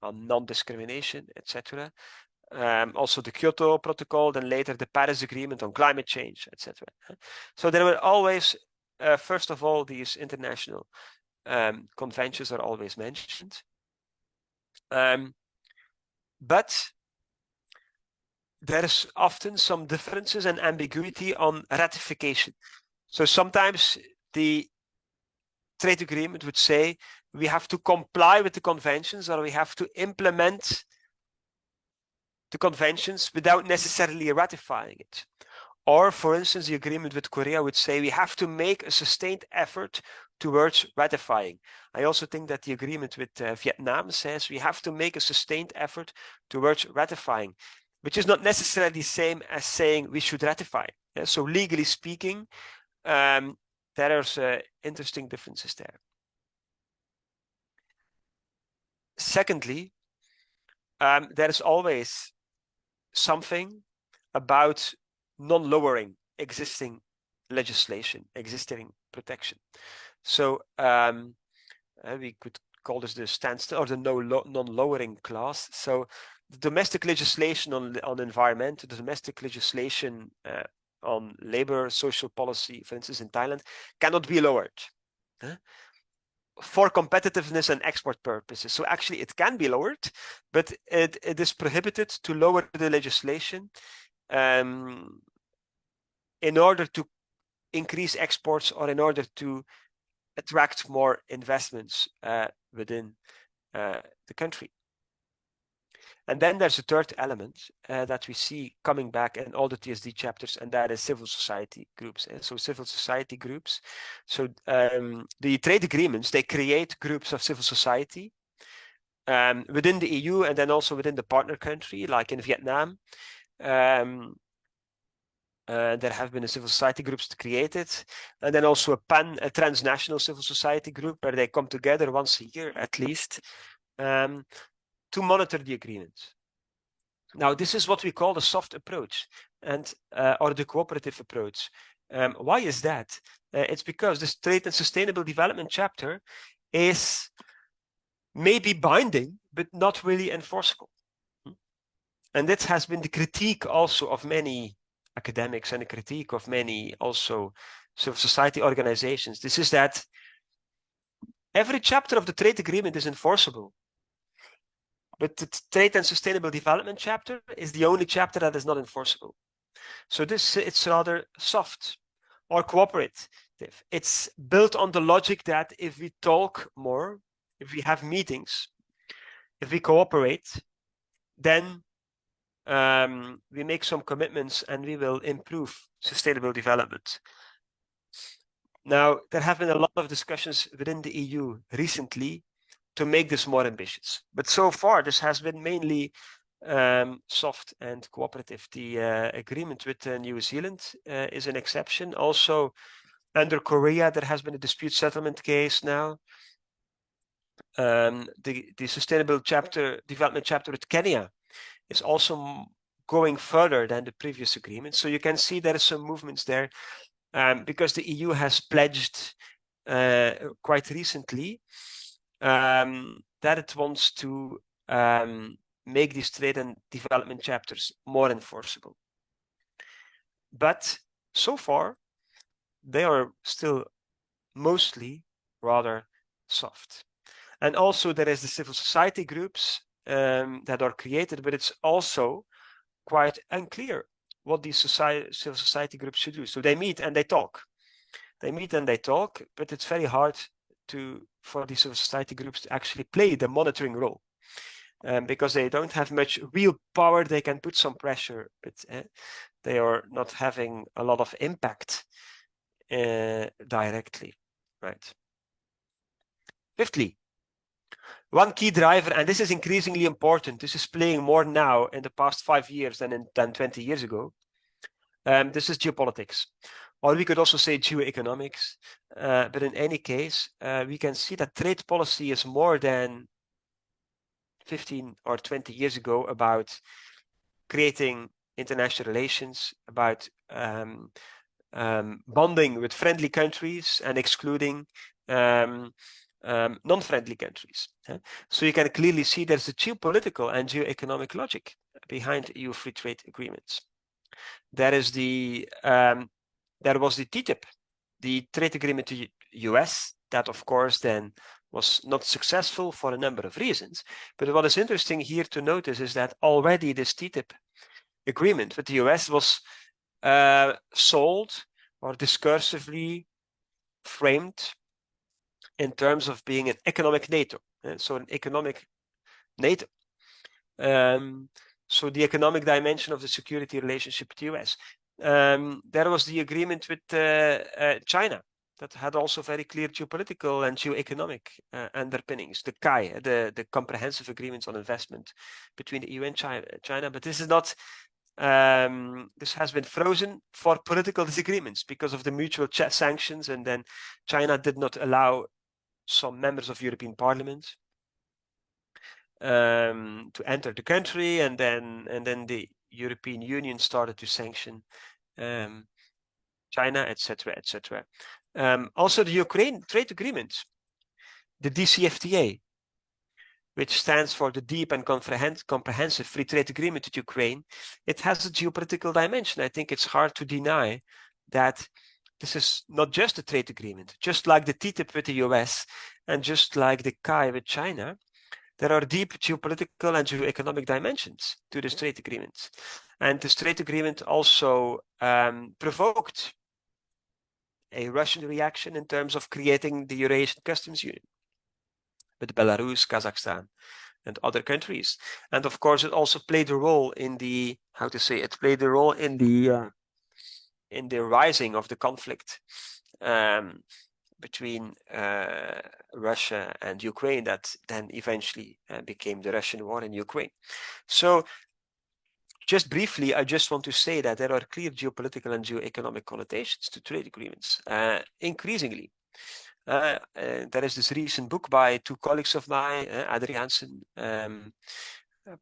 on non-discrimination, etc. Also the Kyoto Protocol, then later the Paris Agreement on climate change, etc. So there were always, first of all, these international conventions are always mentioned. But there's often some differences and ambiguity on ratification. So sometimes the trade agreement would say we have to comply with the conventions, or we have to implement the conventions without necessarily ratifying it. Or, for instance, the agreement with Korea would say we have to make a sustained effort towards ratifying. I also think that the agreement with Vietnam says we have to make a sustained effort towards ratifying, which is not necessarily the same as saying we should ratify. Yeah? So legally speaking, there are interesting differences there. Secondly, there is always something about non-lowering existing legislation, existing protection. So we could call this the standstill or the non-lowering clause. So the domestic legislation on environment, the domestic legislation on labor, social policy, for instance, in Thailand, cannot be lowered for competitiveness and export purposes. So actually it can be lowered, but it is prohibited to lower the legislation in order to increase exports or in order to attract more investments within the country. And then there's a third element that we see coming back in all the TSD chapters, and that is civil society groups. So civil society groups. So the trade agreements, they create groups of civil society within the EU and then also within the partner country, like in Vietnam. There have been a civil society groups created, and then also a transnational civil society group where they come together once a year at least to monitor the agreement. Now, this is what we call the soft approach and or the cooperative approach. Why is that? It's because this trade and sustainable development chapter is maybe binding, but not really enforceable. And that has been the critique also of many academics and a critique of many also civil society organizations. This is that every chapter of the trade agreement is enforceable, but the trade and sustainable development chapter is the only chapter that is not enforceable. So it's rather soft or cooperative. It's built on the logic that if we talk more, if we have meetings, if we cooperate, then we make some commitments and we will improve sustainable development. Now, there have been a lot of discussions within the EU recently to make this more ambitious. But so far, this has been mainly soft and cooperative. The agreement with New Zealand is an exception. Also, under Korea, there has been a dispute settlement case now. the sustainable development chapter with Kenya is also going further than the previous agreement. So you can see there are some movements there, because the EU has pledged quite recently that it wants to make these trade and development chapters more enforceable. But so far, they are still mostly rather soft. And also there is the civil society groups that are created, but it's also quite unclear what these civil society groups should do. So they meet and they talk. They meet and they talk, but it's very hard for the civil society groups to actually play the monitoring role, because they don't have much real power. They can put some pressure, but they are not having a lot of impact directly, right? Fifthly, one key driver, and this is increasingly important, this is playing more now in the past 5 years than 20 years ago. This is geopolitics, or we could also say geoeconomics. But in any case, we can see that trade policy is more than 15 or 20 years ago about creating international relations, about bonding with friendly countries and excluding non-friendly countries. So you can clearly see there's a geopolitical and geoeconomic logic behind EU free trade agreements. There was the TTIP, the trade agreement to US, that of course then was not successful for a number of reasons. But what is interesting here to notice is that already this TTIP agreement with the US was sold or discursively framed in terms of being an economic NATO, so an economic NATO. So the economic dimension of the security relationship with the US. There was the agreement with China that had also very clear geopolitical and geoeconomic underpinnings. The CAI, the Comprehensive Agreements on Investment between the EU and China. But this is not. This has been frozen for political disagreements because of the mutual sanctions, and then China did not allow some members of European Parliament to enter the country, and then the European Union started to sanction China, etc., etc. Also, the Ukraine trade agreement, the DCFTA, which stands for the Deep and Comprehensive Free Trade Agreement with Ukraine, it has a geopolitical dimension. I think it's hard to deny that this is not just a trade agreement. Just like the TTIP with the US and just like the CAI with China, there are deep geopolitical and geoeconomic dimensions to this trade agreement. And this trade agreement also provoked a Russian reaction in terms of creating the Eurasian Customs Union with Belarus, Kazakhstan, and other countries. And of course, it also played a role in the, in the rising of the conflict between Russia and Ukraine, that then eventually became the Russian war in Ukraine. So just briefly, I just want to say that there are clear geopolitical and geoeconomic connotations to trade agreements, increasingly. There is this recent book by two colleagues of mine, Adriaansen,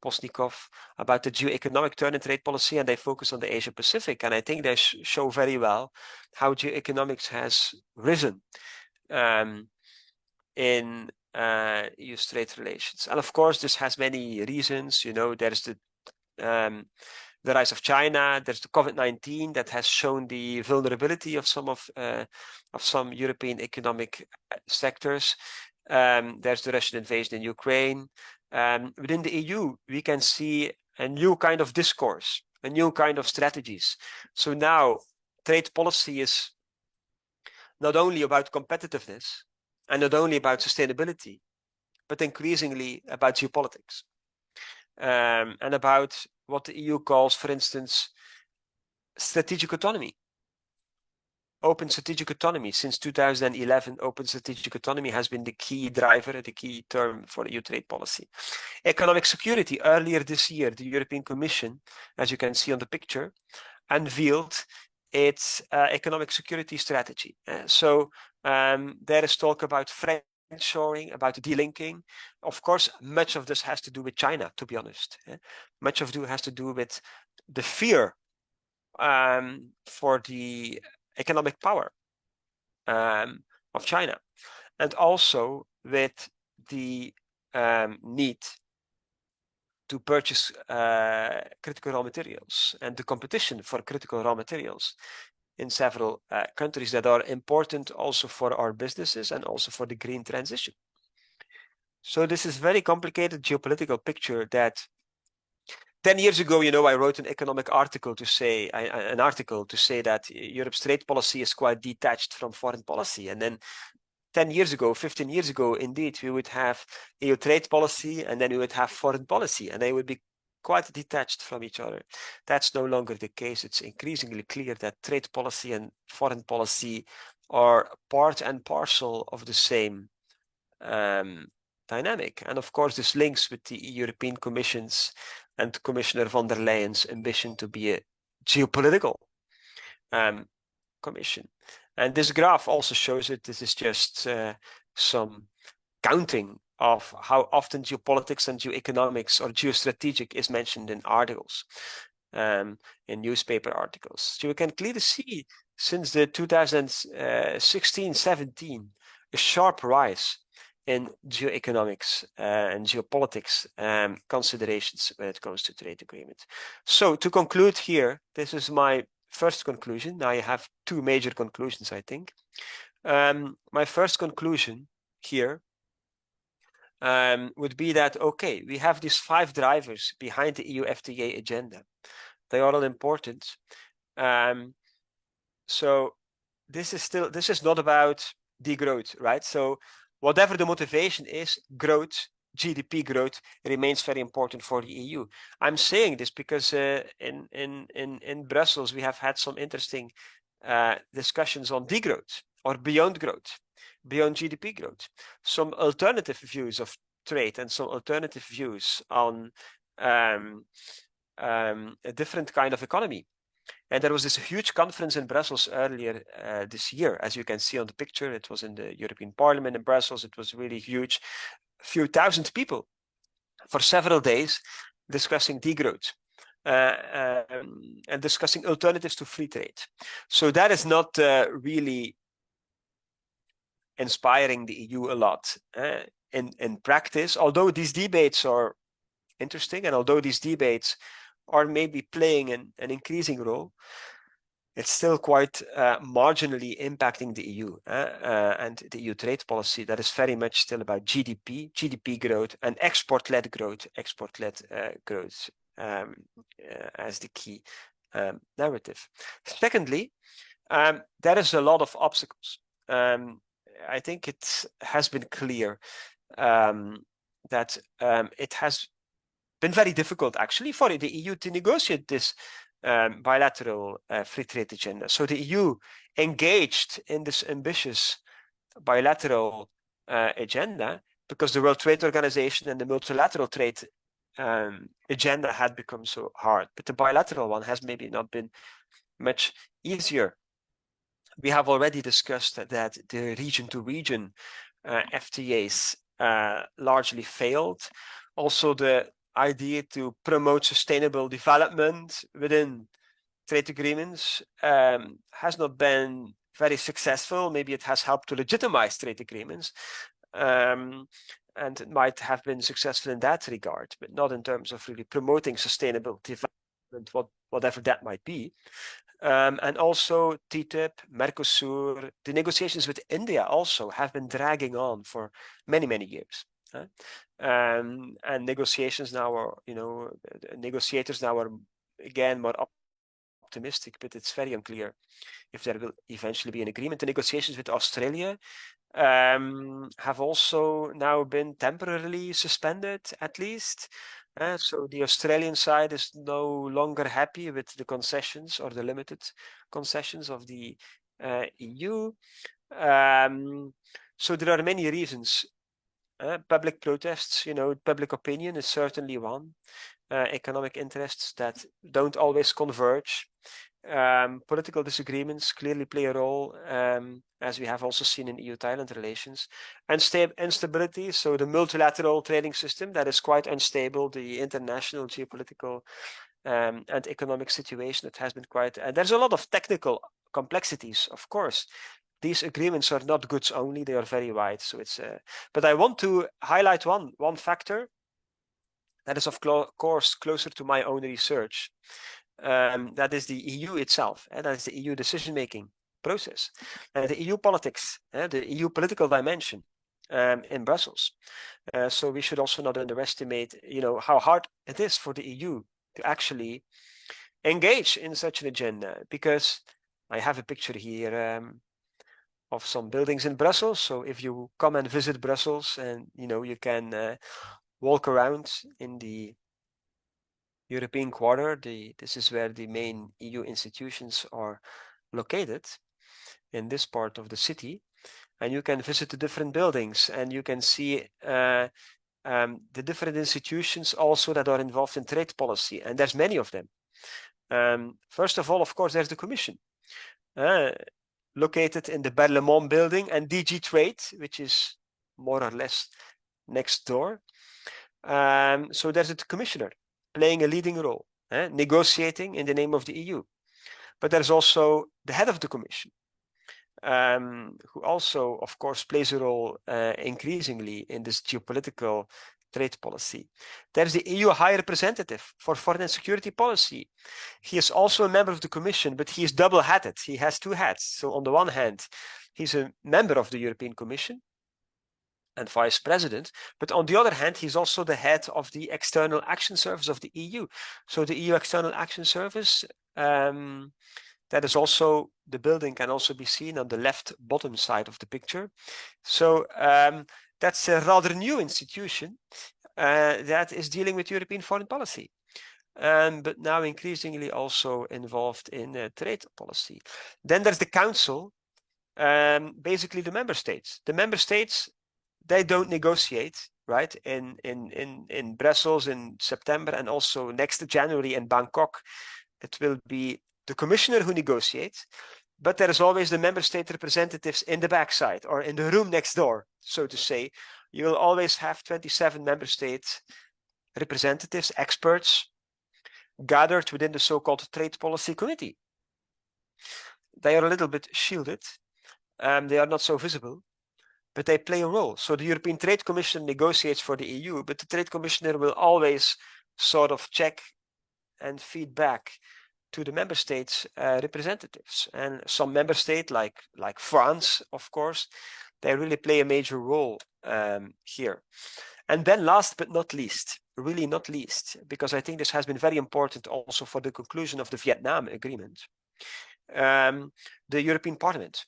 Posnikov, about the geoeconomic turn in trade policy, and they focus on the Asia Pacific. And I think they show very well how geoeconomics has risen in EU trade relations. And of course, this has many reasons. You know, there's the rise of China. There's the COVID-19 that has shown the vulnerability of some European economic sectors. There's the Russian invasion in Ukraine. Within the EU, we can see a new kind of discourse, a new kind of strategies. So now trade policy is not only about competitiveness and not only about sustainability, but increasingly about geopolitics, and about what the EU calls, for instance, strategic autonomy. Open strategic autonomy. Since 2011, open strategic autonomy has been the key driver, the key term for EU trade policy. Economic security. Earlier this year, the European Commission, as you can see on the picture, unveiled its economic security strategy. So there is talk about friendly shoring, about delinking. Of course, much of this has to do with China, to be honest. Much of it has to do with the fear for the economic power of China, and also with the need to purchase critical raw materials and the competition for critical raw materials in several countries that are important also for our businesses and also for the green transition. So this is very complicated geopolitical picture that 10 years ago, I wrote an economic article to say, that Europe's trade policy is quite detached from foreign policy. And then 10 years ago, 15 years ago, indeed, we would have EU trade policy and then we would have foreign policy, and they would be quite detached from each other. That's no longer the case. It's increasingly clear that trade policy and foreign policy are part and parcel of the same dynamic. And of course, this links with the European Commission's and Commissioner von der Leyen's ambition to be a geopolitical commission. And this graph also shows it. This is just some counting of how often geopolitics and geoeconomics or geostrategic is mentioned in articles, in newspaper articles. So you can clearly see since the 2016-17 a sharp rise in geoeconomics and geopolitics considerations when it comes to trade agreements. So to conclude here, this is my first conclusion. Now I have two major conclusions, I think. My first conclusion here would be that, okay, we have these 5 drivers behind the EU FTA agenda. They are all important. So this is not about degrowth, right? So whatever the motivation is, growth, GDP growth remains very important for the EU. I'm saying this because in Brussels, we have had some interesting discussions on degrowth or beyond growth, beyond GDP growth, some alternative views of trade and some alternative views on a different kind of economy. And there was this huge conference in Brussels earlier this year. As you can see on the picture, it was in the European Parliament in Brussels. It was really huge. A few thousand people for several days discussing degrowth and discussing alternatives to free trade. So that is not really inspiring the EU a lot in practice, although these debates are interesting and although these debates are maybe playing an increasing role, it's still quite marginally impacting the EU and the EU trade policy that is very much still about GDP growth and export-led growth, as the key narrative. Secondly, there is a lot of obstacles. I think it has been clear that it has been very difficult actually for the EU to negotiate this bilateral free trade agenda. So the EU engaged in this ambitious bilateral agenda because the World Trade Organization and the multilateral trade agenda had become so hard. But the bilateral one has maybe not been much easier. We have already discussed that the region-to-region FTAs largely failed. Also, the idea to promote sustainable development within trade agreements has not been very successful. Maybe it has helped to legitimize trade agreements, and it might have been successful in that regard, but not in terms of really promoting sustainable development, whatever that might be. And also TTIP, Mercosur, the negotiations with India also have been dragging on for many, many years. And negotiations now are, negotiators now are again more optimistic, but it's very unclear if there will eventually be an agreement. The negotiations with Australia have also now been temporarily suspended, at least. So the Australian side is no longer happy with the concessions or the limited concessions of the EU. So there are many reasons. Public protests, public opinion is certainly one. Economic interests that don't always converge. Political disagreements clearly play a role, as we have also seen in EU-Thailand relations. Instability, so the multilateral trading system that is quite unstable, the international geopolitical and economic situation that has been quite, and there's a lot of technical complexities, of course. These agreements are not goods only, they are very wide. So it's, but I want to highlight one factor that is of course closer to my own research. That is the EU itself, and that is the EU decision-making process, and the EU politics, the EU political dimension in Brussels. So we should also not underestimate, how hard it is for the EU to actually engage in such an agenda. Because I have a picture here of some buildings in Brussels. So if you come and visit Brussels, and you can walk around in the European Quarter, this is where the main EU institutions are located, in this part of the city, and you can visit the different buildings, and you can see the different institutions also that are involved in trade policy, and there's many of them. First of all, of course, there's the Commission, located in the Berlaymont building, and DG Trade, which is more or less next door. So there's a commissioner playing a leading role, negotiating in the name of the EU. But there's also the head of the Commission, who also, of course, plays a role increasingly in this geopolitical trade policy. There's the EU High Representative for Foreign and Security Policy. He is also a member of the Commission, but he is double-hatted. He has two hats. So on the one hand, he's a member of the European Commission and vice president, but on the other hand, he's also the head of the External Action Service of the EU. So the EU External Action Service, that is also, the building can also be seen on the left bottom side of the picture. So that's a rather new institution that is dealing with European foreign policy, but now increasingly also involved in trade policy. Then there's the Council, basically the member states. The member states, they don't negotiate, right? In Brussels in September, and also next January in Bangkok, it will be the commissioner who negotiates, but there is always the member state representatives in the backside, or in the room next door, so to say. You will always have 27 member state representatives, experts, gathered within the so-called Trade Policy Committee. They are a little bit shielded, they are not so visible, but they play a role. So the European Trade Commission negotiates for the EU, but the Trade Commissioner will always sort of check and feed back to the member states' representatives. And some member state, like France, of course, they really play a major role here. And then last but not least, really not least, because I think this has been very important also for the conclusion of the Vietnam Agreement, the European Parliament.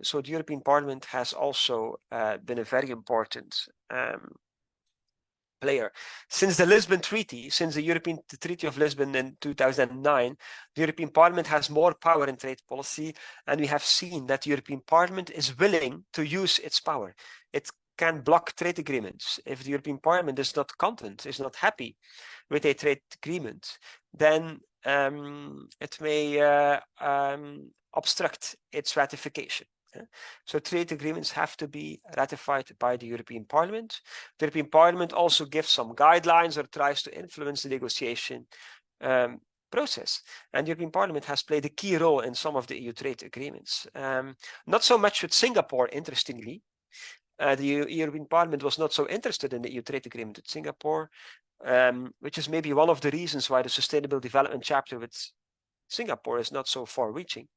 So the European Parliament has also been a very important player. Since the Lisbon Treaty, since the Treaty of Lisbon in 2009, the European Parliament has more power in trade policy, and we have seen that the European Parliament is willing to use its power. It can block trade agreements. If the European Parliament is not content, is not happy with a trade agreement, then it may obstruct its ratification. So trade agreements have to be ratified by the European Parliament. The European Parliament also gives some guidelines or tries to influence the negotiation process. And the European Parliament has played a key role in some of the EU trade agreements. Not so much with Singapore, interestingly. The European Parliament was not so interested in the EU trade agreement with Singapore, which is maybe one of the reasons why the Sustainable Development chapter with Singapore is not so far-reaching.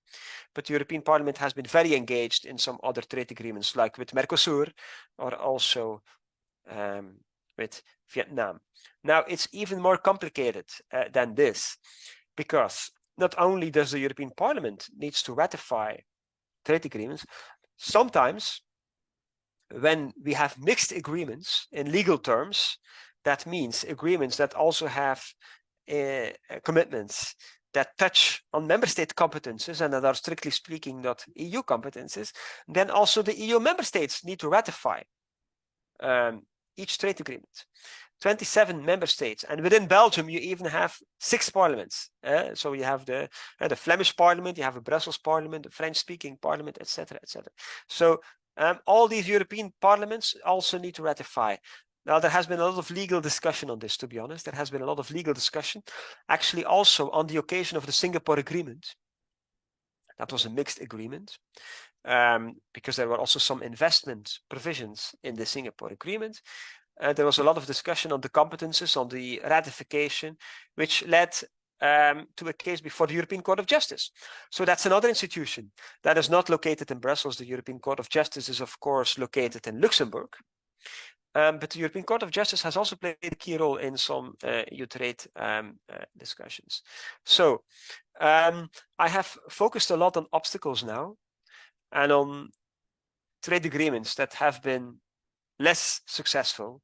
But the European Parliament has been very engaged in some other trade agreements, like with Mercosur, or also with Vietnam. Now, it's even more complicated than this, because not only does the European Parliament needs to ratify trade agreements, sometimes when we have mixed agreements in legal terms, that means agreements that also have commitments that touch on member state competences and that are strictly speaking not EU competences, then also the EU member states need to ratify each trade agreement. 27 member states, and within Belgium you even have 6 parliaments. So you have the Flemish parliament, you have a Brussels parliament, the French-speaking parliament, etc., etc. So all these European parliaments also need to ratify. Now, there has been a lot of legal discussion on this, to be honest. There has been a lot of legal discussion, actually also on the occasion of the Singapore Agreement. That was a mixed agreement, because there were also some investment provisions in the Singapore Agreement. There was a lot of discussion on the competences, on the ratification, which led to a case before the European Court of Justice. So that's another institution that is not located in Brussels. The European Court of Justice is, of course, located in Luxembourg. But the European Court of Justice has also played a key role in some EU trade discussions. So I have focused a lot on obstacles now and on trade agreements that have been less successful,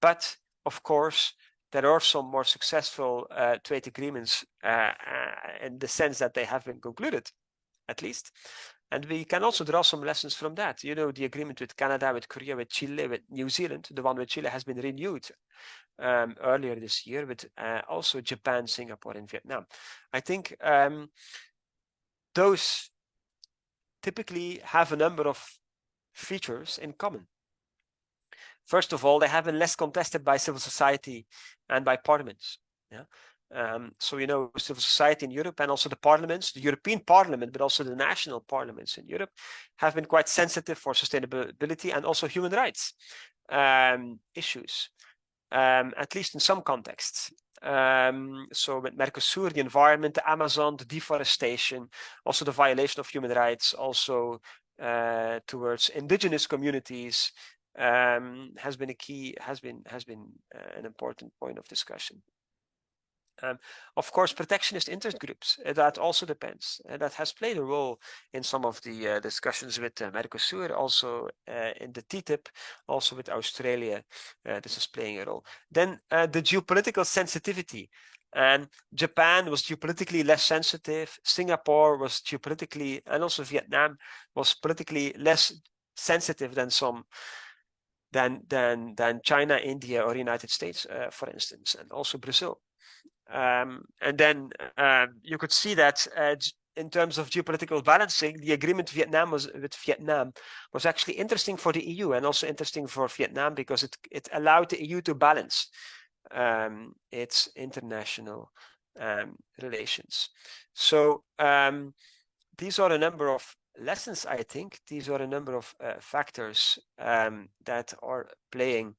but of course there are some more successful trade agreements in the sense that they have been concluded, at least, and we can also draw some lessons from that. You know, the agreement with Canada, with Korea, with Chile, with New Zealand. The one with Chile has been renewed earlier this year, with also Japan, Singapore, and Vietnam. I think those typically have a number of features in common. First of all, they have been less contested by civil society and by parliaments. Yeah. So, you know, civil society in Europe and also the parliaments, the European Parliament, but also the national parliaments in Europe have been quite sensitive for sustainability and also human rights issues, at least in some contexts. So with Mercosur, the environment, the Amazon, the deforestation, also the violation of human rights, also towards indigenous communities, has been an important point of discussion. Of course, protectionist interest groups, that also depends. That has played a role in some of the discussions with Mercosur, also in the TTIP, also with Australia. This is playing a role. Then the geopolitical sensitivity. Japan was geopolitically less sensitive. Singapore was geopolitically, and also Vietnam was politically less sensitive than some than China, India, or United States, for instance, and also Brazil. And then you could see that in terms of geopolitical balancing, the agreement with Vietnam was actually interesting for the EU and also interesting for Vietnam because it allowed the EU to balance its international relations. So these are a number of lessons, I think. These are a number of factors that are playing,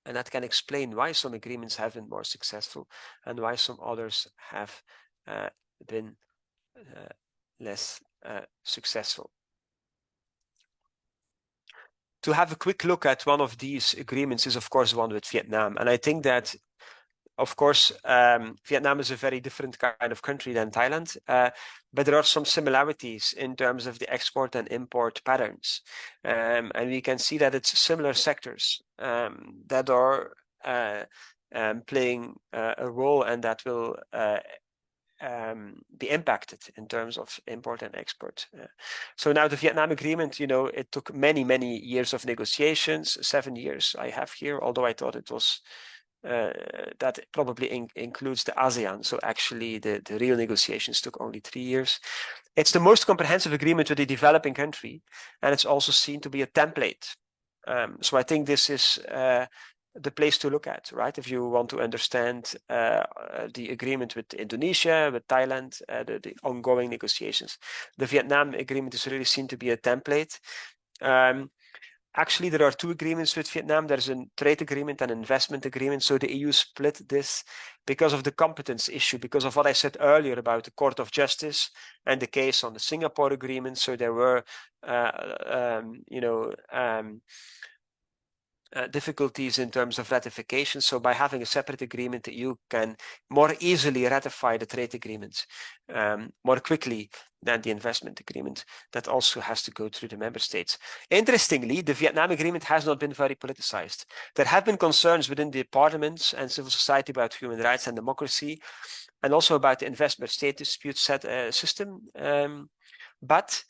and that can explain why some agreements have been more successful and why some others have been less successful. To have a quick look at one of these agreements is, of course, one with Vietnam. And I think that, of course, Vietnam is a very different kind of country than Thailand, but there are some similarities in terms of the export and import patterns. And we can see that it's similar sectors that are playing a role and that will be impacted in terms of import and export. So now the Vietnam agreement, you know, it took many, many years of negotiations, 7 years I have here, although I thought it was that probably includes the ASEAN. So actually the real negotiations took only 3 years. It's the most comprehensive agreement with a developing country, and it's also seen to be a template. So I think this is the place to look at, right? If you want to understand the agreement with Indonesia, with Thailand, the ongoing negotiations, the Vietnam agreement is really seen to be a template. Actually, there are 2 agreements with Vietnam. There's a trade agreement and investment agreement. So the EU split this because of the competence issue, because of what I said earlier about the Court of Justice and the case on the Singapore agreement. So there were, difficulties in terms of ratification. So by having a separate agreement, the EU can more easily ratify the trade agreements more quickly than the investment agreement that also has to go through the member states. Interestingly, the Vietnam agreement has not been very politicized. There have been concerns within the parliaments and civil society about human rights and democracy, and also about the investment state dispute system. But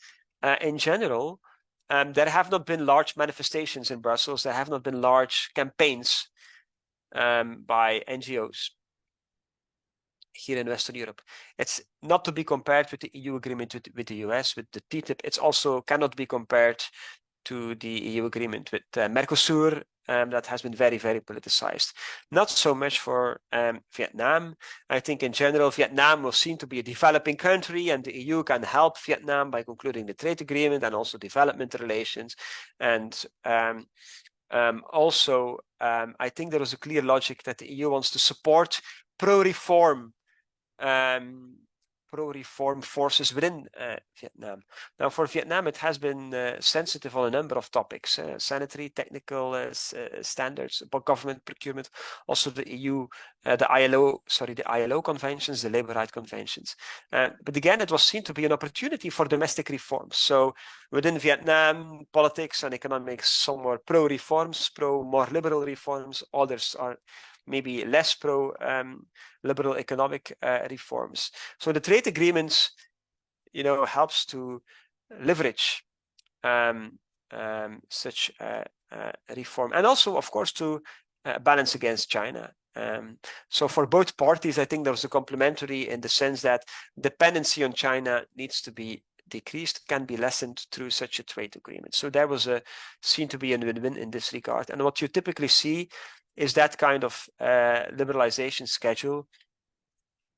in general, there have not been large manifestations in Brussels. There have not been large campaigns by NGOs here in Western Europe. It's not to be compared with the EU agreement with the US, with the TTIP. It's also cannot be compared to the EU agreement with Mercosur. That has been very, very politicized. Not so much for Vietnam. I think in general, Vietnam will seem to be a developing country, and the EU can help Vietnam by concluding the trade agreement and also development relations. And also, I think there is a clear logic that the EU wants to support pro-reform forces within Vietnam. Now, for Vietnam, it has been sensitive on a number of topics: sanitary, technical standards, about government procurement, also the EU, the ILO conventions, the labor rights conventions. But again, it was seen to be an opportunity for domestic reforms. So within Vietnam, politics and economics, some were pro-reforms, more liberal reforms. Others are maybe less liberal economic reforms. So the trade agreements, helps to leverage such reform, and also, of course, to balance against China. So for both parties, I think there was a complementary in the sense that dependency on China needs to be decreased, can be lessened through such a trade agreement. So there was seen to be a win-win in this regard. And what you typically see is that kind of liberalization schedule.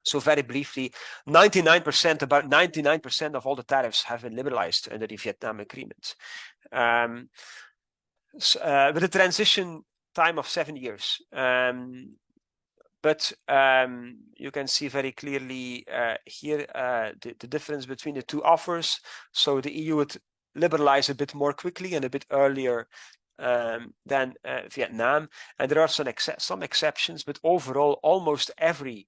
So very briefly, about 99% of all the tariffs have been liberalized under the Vietnam agreement. With a transition time of 7 years. But you can see very clearly here the difference between the two offers. So the EU would liberalize a bit more quickly and a bit earlier than Vietnam, and there are some exceptions, but overall almost every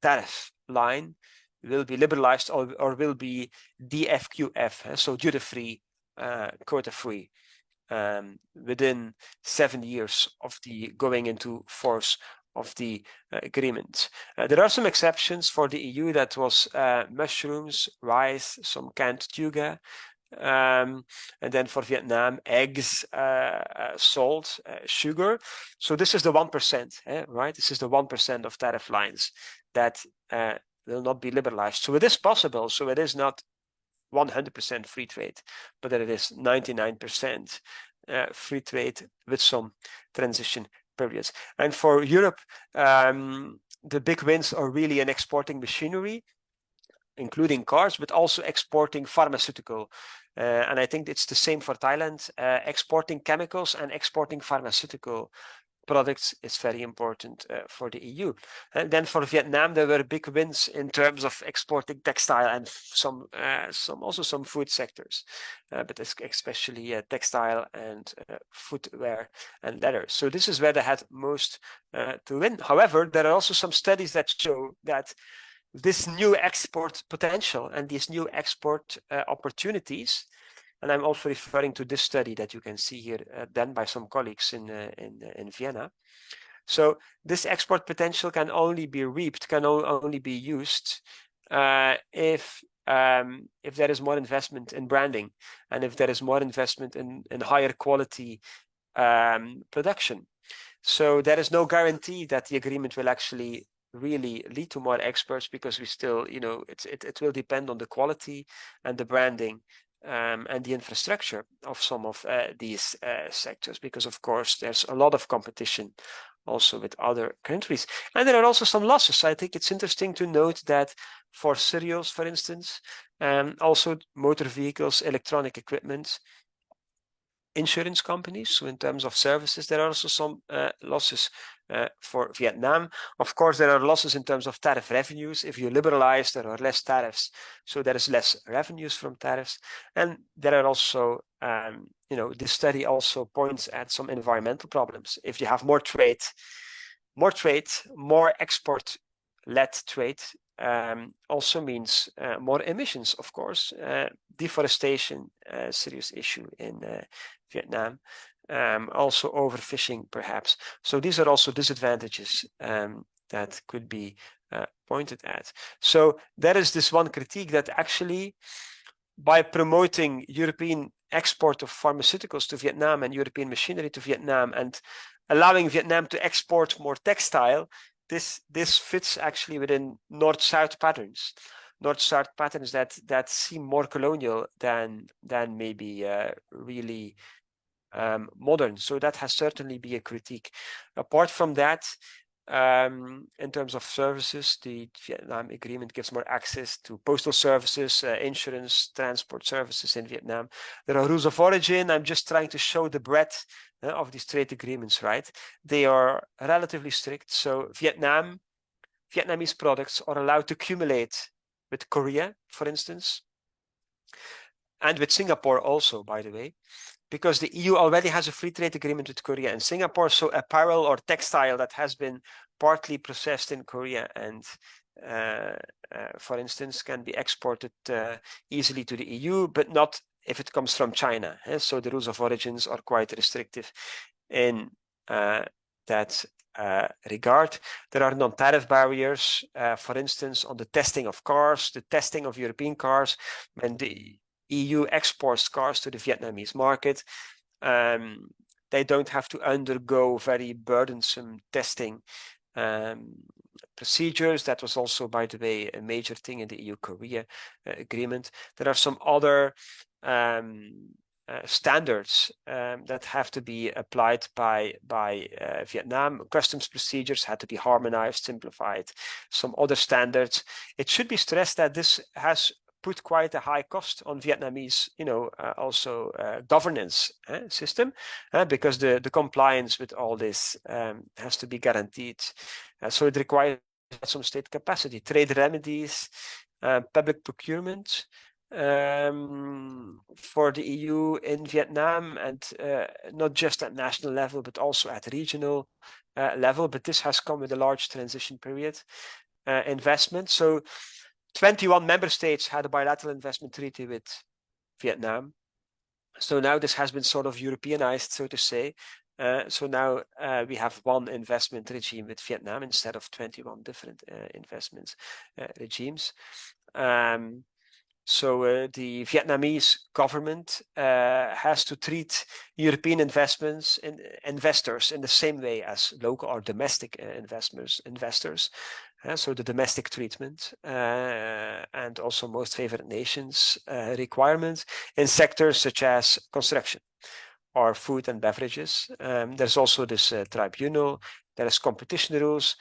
tariff line will be liberalized or will be DFQF, so duty-free, quota-free, within 7 years of the going into force of the agreement. There are some exceptions for the EU. That was mushrooms, rice, some canned tuna. And then for Vietnam, eggs, salt, sugar. So this is the 1%, right? This is the 1% of tariff lines that will not be liberalized. So it is possible. So it is not 100% free trade, but that it is 99% free trade with some transition periods. And for Europe, the big wins are really in exporting machinery, including cars, but also exporting pharmaceutical. And I think it's the same for Thailand. Exporting chemicals and exporting pharmaceutical products is very important for the EU. And then for Vietnam, there were big wins in terms of exporting textile and some food sectors, but especially textile and footwear and leather. So this is where they had most to win. However, there are also some studies that show that this new export potential and these new export opportunities, and I'm also referring to this study that you can see here done by some colleagues in Vienna. So this export potential can only be reaped, can only be used if there is more investment in branding, and if there is more investment in higher quality production. So there is no guarantee that the agreement will actually really lead to more exports, because we still, it will depend on the quality and the branding and the infrastructure of some of these sectors, because of course there's a lot of competition also with other countries, and there are also some losses. I think it's interesting to note that for cereals, for instance, also motor vehicles, electronic equipment, insurance companies. So in terms of services, there are also some losses for Vietnam. Of course, there are losses in terms of tariff revenues. If you liberalize, there are less tariffs, so there is less revenues from tariffs. And there are also, this study also points at some environmental problems. If you have more trade, more export-led trade, also means more emissions, of course. Deforestation, serious issue in Vietnam. Also overfishing, perhaps. So these are also disadvantages that could be pointed at. So there is this one critique that actually by promoting European export of pharmaceuticals to Vietnam and European machinery to Vietnam and allowing Vietnam to export more textile, this fits actually within North-South patterns. North-South patterns that seem more colonial than maybe really modern. So that has certainly been a critique. Apart from that, in terms of services, the Vietnam Agreement gives more access to postal services, insurance, transport services in Vietnam. There are rules of origin. I'm just trying to show the breadth of these trade agreements, right? They are relatively strict. So Vietnamese products are allowed to accumulate with Korea, for instance, and with Singapore also, by the way, because the EU already has a free trade agreement with Korea and Singapore. So apparel or textile that has been partly processed in Korea and, for instance, can be exported easily to the EU, but not if it comes from China. So the rules of origins are quite restrictive in that regard. There are non-tariff barriers, for instance, on the testing of cars, the testing of European cars, and the EU exports cars to the Vietnamese market. They don't have to undergo very burdensome testing procedures. That was also, by the way, a major thing in the EU-Korea agreement. There are some other standards that have to be applied by Vietnam. Customs procedures had to be harmonized, simplified. Some other standards. It should be stressed that this has put quite a high cost on Vietnamese, also governance system, because the compliance with all this has to be guaranteed. So it requires some state capacity, trade remedies, public procurement for the EU in Vietnam, and not just at national level, but also at regional level. But this has come with a large transition period investment. So 21 member states had a bilateral investment treaty with Vietnam. So now this has been sort of Europeanized, so to say. So now we have one investment regime with Vietnam instead of 21 different investment regimes. So the Vietnamese government has to treat European investors in the same way as local or domestic investors. So the domestic treatment and also most favored nations requirements in sectors such as construction or food and beverages. There's also this tribunal. There is competition rules,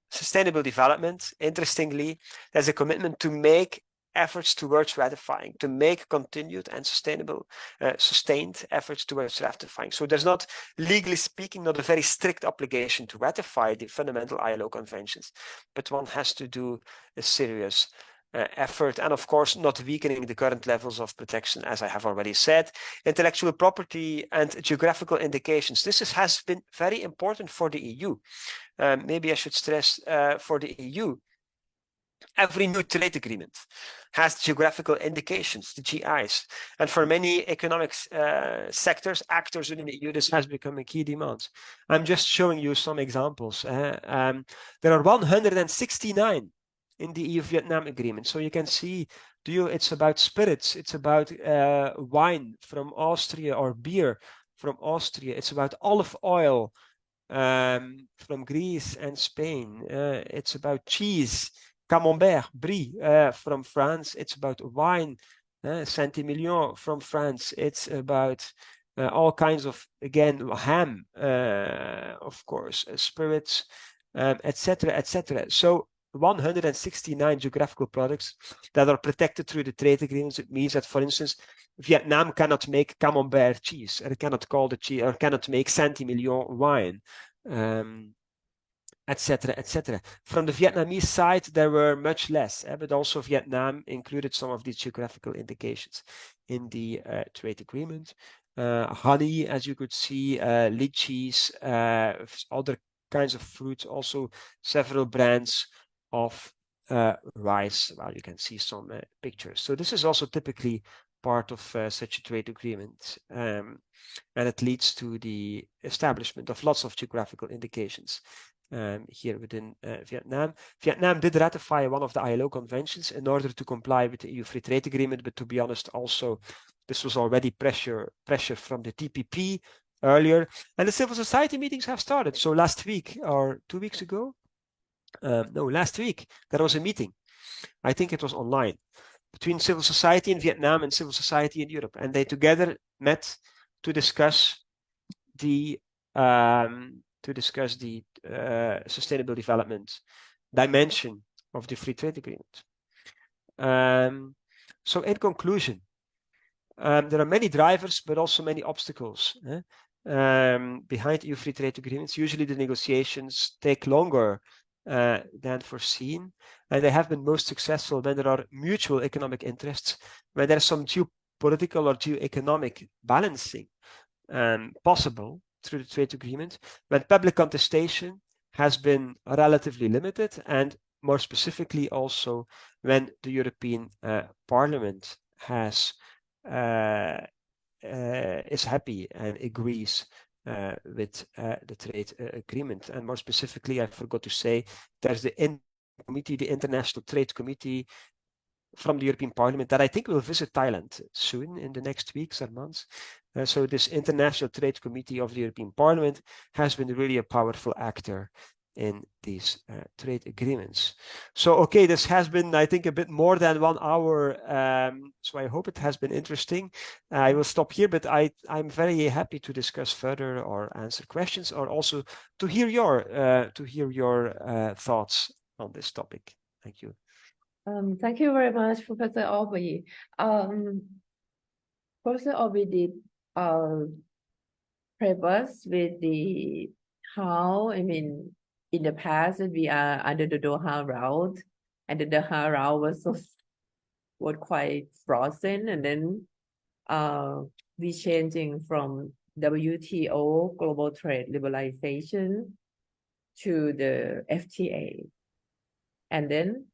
sustainable development. Interestingly, there's a commitment to make efforts towards ratifying, to make continued and sustained efforts towards ratifying. So there's not, legally speaking, not a very strict obligation to ratify the fundamental ILO conventions, but one has to do a serious effort, and of course not weakening the current levels of protection, as I have already said. Intellectual property and geographical indications. This has been very important for the EU. Maybe I should stress for the EU, every new trade agreement has geographical indications, the GIs. And for many economic sectors, actors within the EU, this has become a key demand. I'm just showing you some examples. There are 169 in the EU-Vietnam agreement. So you can see, it's about spirits, it's about wine from Austria or beer from Austria. It's about olive oil from Greece and Spain. It's about cheese, Camembert, Brie from France. It's about wine, Saint-Emilion from France. It's about all kinds of, again, ham, of course, spirits, etc., etc. So 169 geographical products that are protected through the trade agreements. It means that, for instance, Vietnam cannot make Camembert cheese, or cannot call the cheese, or cannot make Saint-Emilion wine. Etc., etc. From the Vietnamese side, there were much less, but also Vietnam included some of these geographical indications in the trade agreement. Honey, as you could see, lychees, other kinds of fruits, also several brands of rice. Well, you can see some pictures. So this is also typically part of such a trade agreement. And it leads to the establishment of lots of geographical indications here within Vietnam. Vietnam did ratify one of the ILO conventions in order to comply with the EU Free Trade Agreement, but to be honest, also this was already pressure from the TPP earlier, and the civil society meetings have started. So last week or 2 weeks ago, no, last week there was a meeting. I think it was online between civil society in Vietnam and civil society in Europe, and they together met to discuss the sustainable development dimension of the free trade agreement. So in conclusion, there are many drivers, but also many obstacles behind EU free trade agreements. Usually the negotiations take longer than foreseen, and they have been most successful when there are mutual economic interests, when there's some geopolitical or geoeconomic balancing possible through the trade agreement, when public contestation has been relatively limited, and more specifically also when the European Parliament has is happy and agrees with the trade agreement. And more specifically, I forgot to say, there's the International Trade Committee from the European Parliament that I think will visit Thailand soon in the next weeks or months. So this International Trade Committee of the European Parliament has been really a powerful actor in these trade agreements. So, okay, this has been, I think, a bit more than 1 hour. So I hope it has been interesting. I will stop here, but I'm very happy to discuss further or answer questions, or also to hear your thoughts on this topic. Thank you. Thank you very much, Professor Orbie. Professor Orbie did prep us with the how, I mean, in the past we are under the Doha route, and the Doha route was quite frozen, and then we changing from WTO, Global Trade Liberalization, to the FTA. And then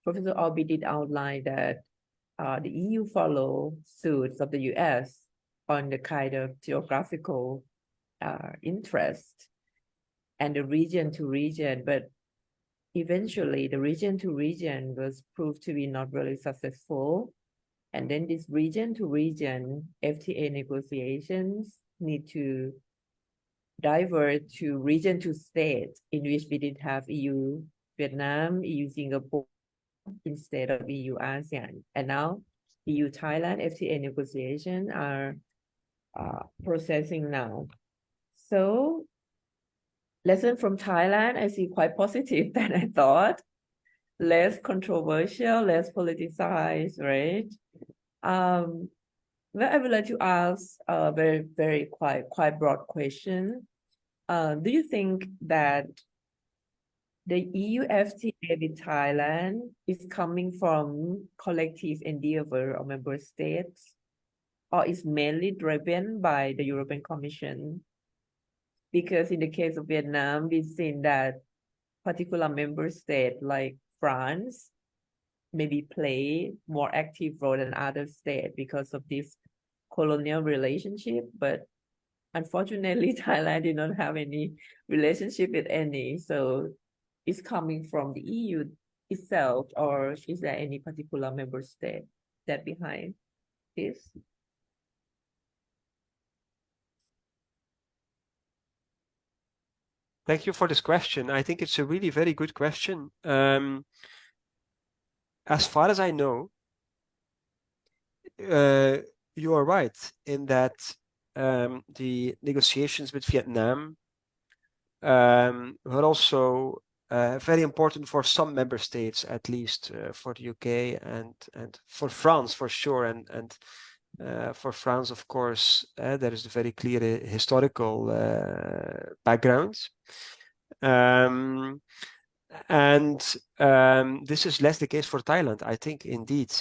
Professor Orbie did outline that the EU follow suits of the US on the kind of geographical interest and the region to region, but eventually the region to region was proved to be not really successful. And then this region to region FTA negotiations need to divert to region to state, in which we did have EU Vietnam, EU Singapore instead of EU ASEAN. And now EU Thailand FTA negotiations are processing now. So lesson from Thailand, I see quite positive than I thought. Less controversial, less politicized, right? Well, I would like to ask a very quite broad question. Do you think that the EU FTA with Thailand is coming from collective endeavor of member states, or is mainly driven by the European Commission? Because in the case of Vietnam, we've seen that particular member state like France maybe play more active role than other states because of this colonial relationship, but unfortunately Thailand did not have any relationship with any. So it's coming from the EU itself, or is there any particular member state that behind this? Thank you for this question. I think it's a really very good question. As far as I know, you are right in that the negotiations with Vietnam were also very important for some member states, at least for the UK and for France for sure, and for France, of course, there is a very clear historical background. And this is less the case for Thailand, I think, indeed.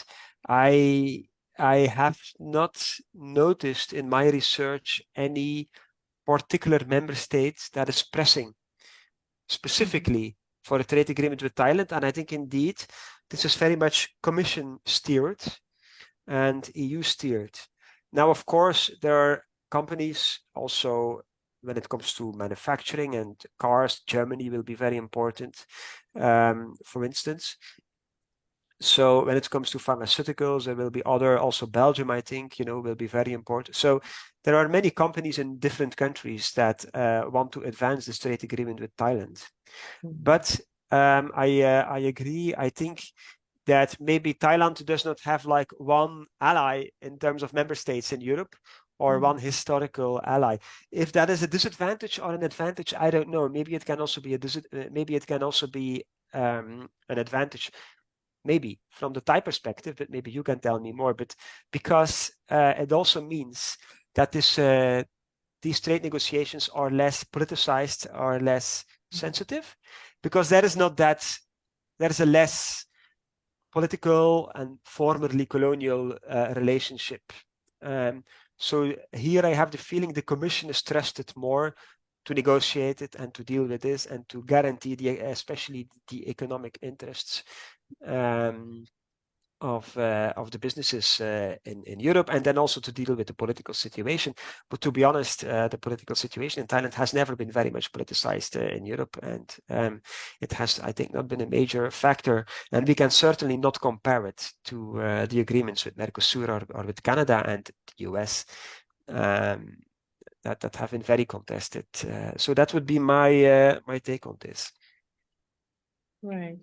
I have not noticed in my research any particular member state that is pressing specifically for a trade agreement with Thailand. And I think, indeed, this is very much Commission steered and EU steered. Now, of course, there are companies also when it comes to manufacturing and cars, Germany will be very important, for instance. So when it comes to pharmaceuticals, there will be other, also Belgium, I think, will be very important. So there are many companies in different countries that want to advance this trade agreement with Thailand. But I agree. I think that maybe Thailand does not have like one ally in terms of member states in Europe, or one historical ally. If that is a disadvantage or an advantage, I don't know. Maybe it can also be an advantage. Maybe from the Thai perspective, but maybe you can tell me more. But because it also means that these trade negotiations are less politicized, or less sensitive, because there is a less political and formerly colonial relationship. So here I have the feeling the Commission is trusted more to negotiate it and to deal with this and to guarantee especially the economic interests of the businesses in Europe, and then also to deal with the political situation. But to be honest, the political situation in Thailand has never been very much politicized in Europe, and it has, I think, not been a major factor. And we can certainly not compare it to the agreements with Mercosur or with Canada and the US that have been very contested. So that would be my take on this. Right.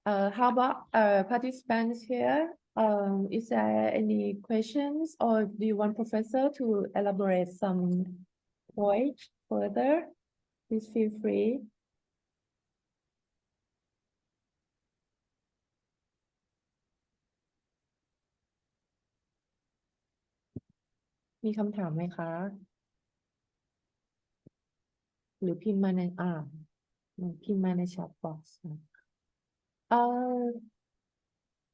How about participants here? Is there any questions, or do you want Professor to elaborate some point further? Please feel free. มีคำถามไหมคะ หรือพิมพ์มาในchat box นะ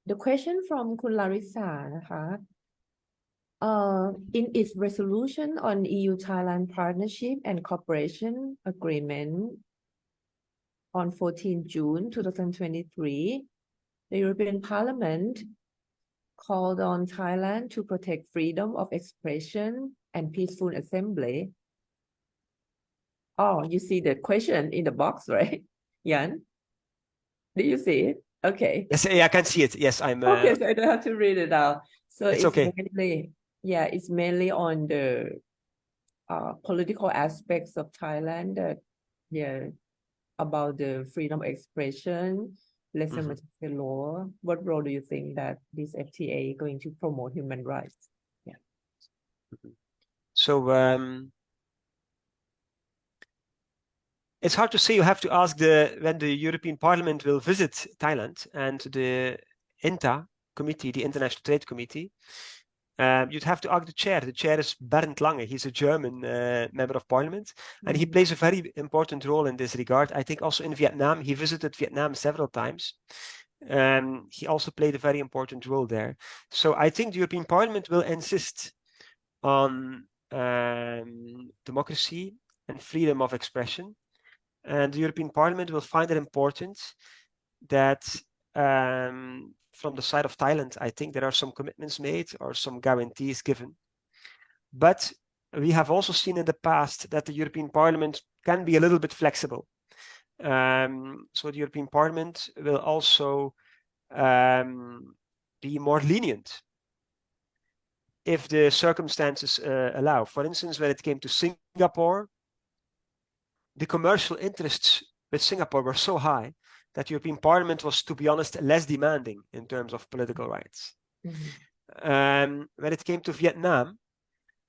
The question from คุณ Larissa นะคะ in its resolution on EU-Thailand Partnership and Cooperation Agreement on 14 June 2023, the European Parliament called on Thailand to protect freedom of expression and peaceful assembly. Oh, you see the question in the box, right? Yan? Do you see it? Okay. Yes, yeah, I can see it. Yes, I'm. Okay, so I don't have to read it out. So it's okay. It's mainly on the political aspects of Thailand that, about the freedom of expression, less democratic law. What role do you think that this FTA is going to promote human rights? Yeah. So it's hard to say. You have to ask when the European Parliament will visit Thailand, and the INTA committee, the International Trade Committee. You'd have to ask the chair. The chair is Bernd Lange. He's a German member of parliament, and he plays a very important role in this regard. I think also in Vietnam, he visited Vietnam several times. He also played a very important role there. So I think the European Parliament will insist on democracy and freedom of expression. And the European Parliament will find it important that from the side of Thailand, I think there are some commitments made or some guarantees given. But we have also seen in the past that the European Parliament can be a little bit flexible. So the European Parliament will also be more lenient if the circumstances allow. For instance, when it came to Singapore, the commercial interests with Singapore were so high that the European Parliament was, to be honest, less demanding in terms of political rights. When it came to Vietnam,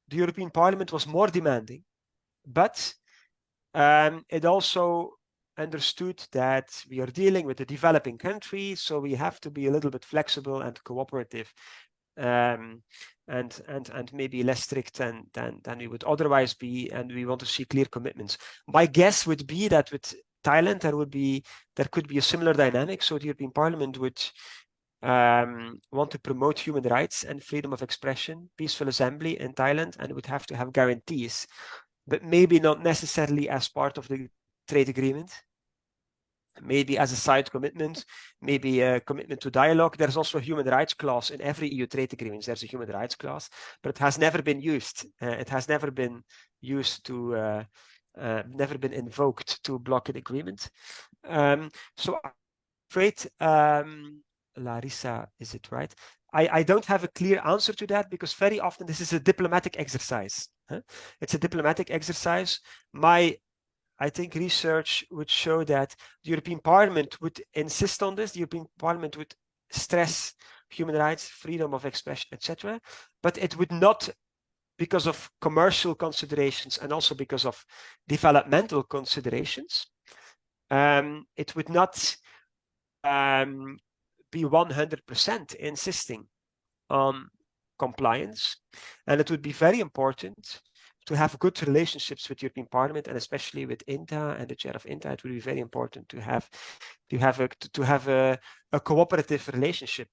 the European Parliament was more demanding, but it also understood that we are dealing with a developing country, so we have to be a little bit flexible and cooperative, and maybe less strict than we would otherwise be, and we want to see clear commitments. My guess would be that with Thailand, there could be a similar dynamic. So the European Parliament would want to promote human rights and freedom of expression, peaceful assembly in Thailand, and would have to have guarantees, but maybe not necessarily as part of the trade agreement. Maybe as a side commitment, maybe a commitment to dialogue. There's also a human rights clause in every EU trade agreement. There's a human rights clause, but it has never been used. It has never been used never been invoked to block an agreement. So I'm afraid, Larissa, is it right? I don't have a clear answer to that because very often this is a diplomatic exercise. It's a diplomatic exercise. I think research would show that the European Parliament would insist on this. The European Parliament would stress human rights, freedom of expression, etc. But it would not, because of commercial considerations and also because of developmental considerations, it would not be 100% insisting on compliance. And it would be very important to have good relationships with European Parliament and especially with INTA and the chair of INTA. It would be very important to have a cooperative relationship.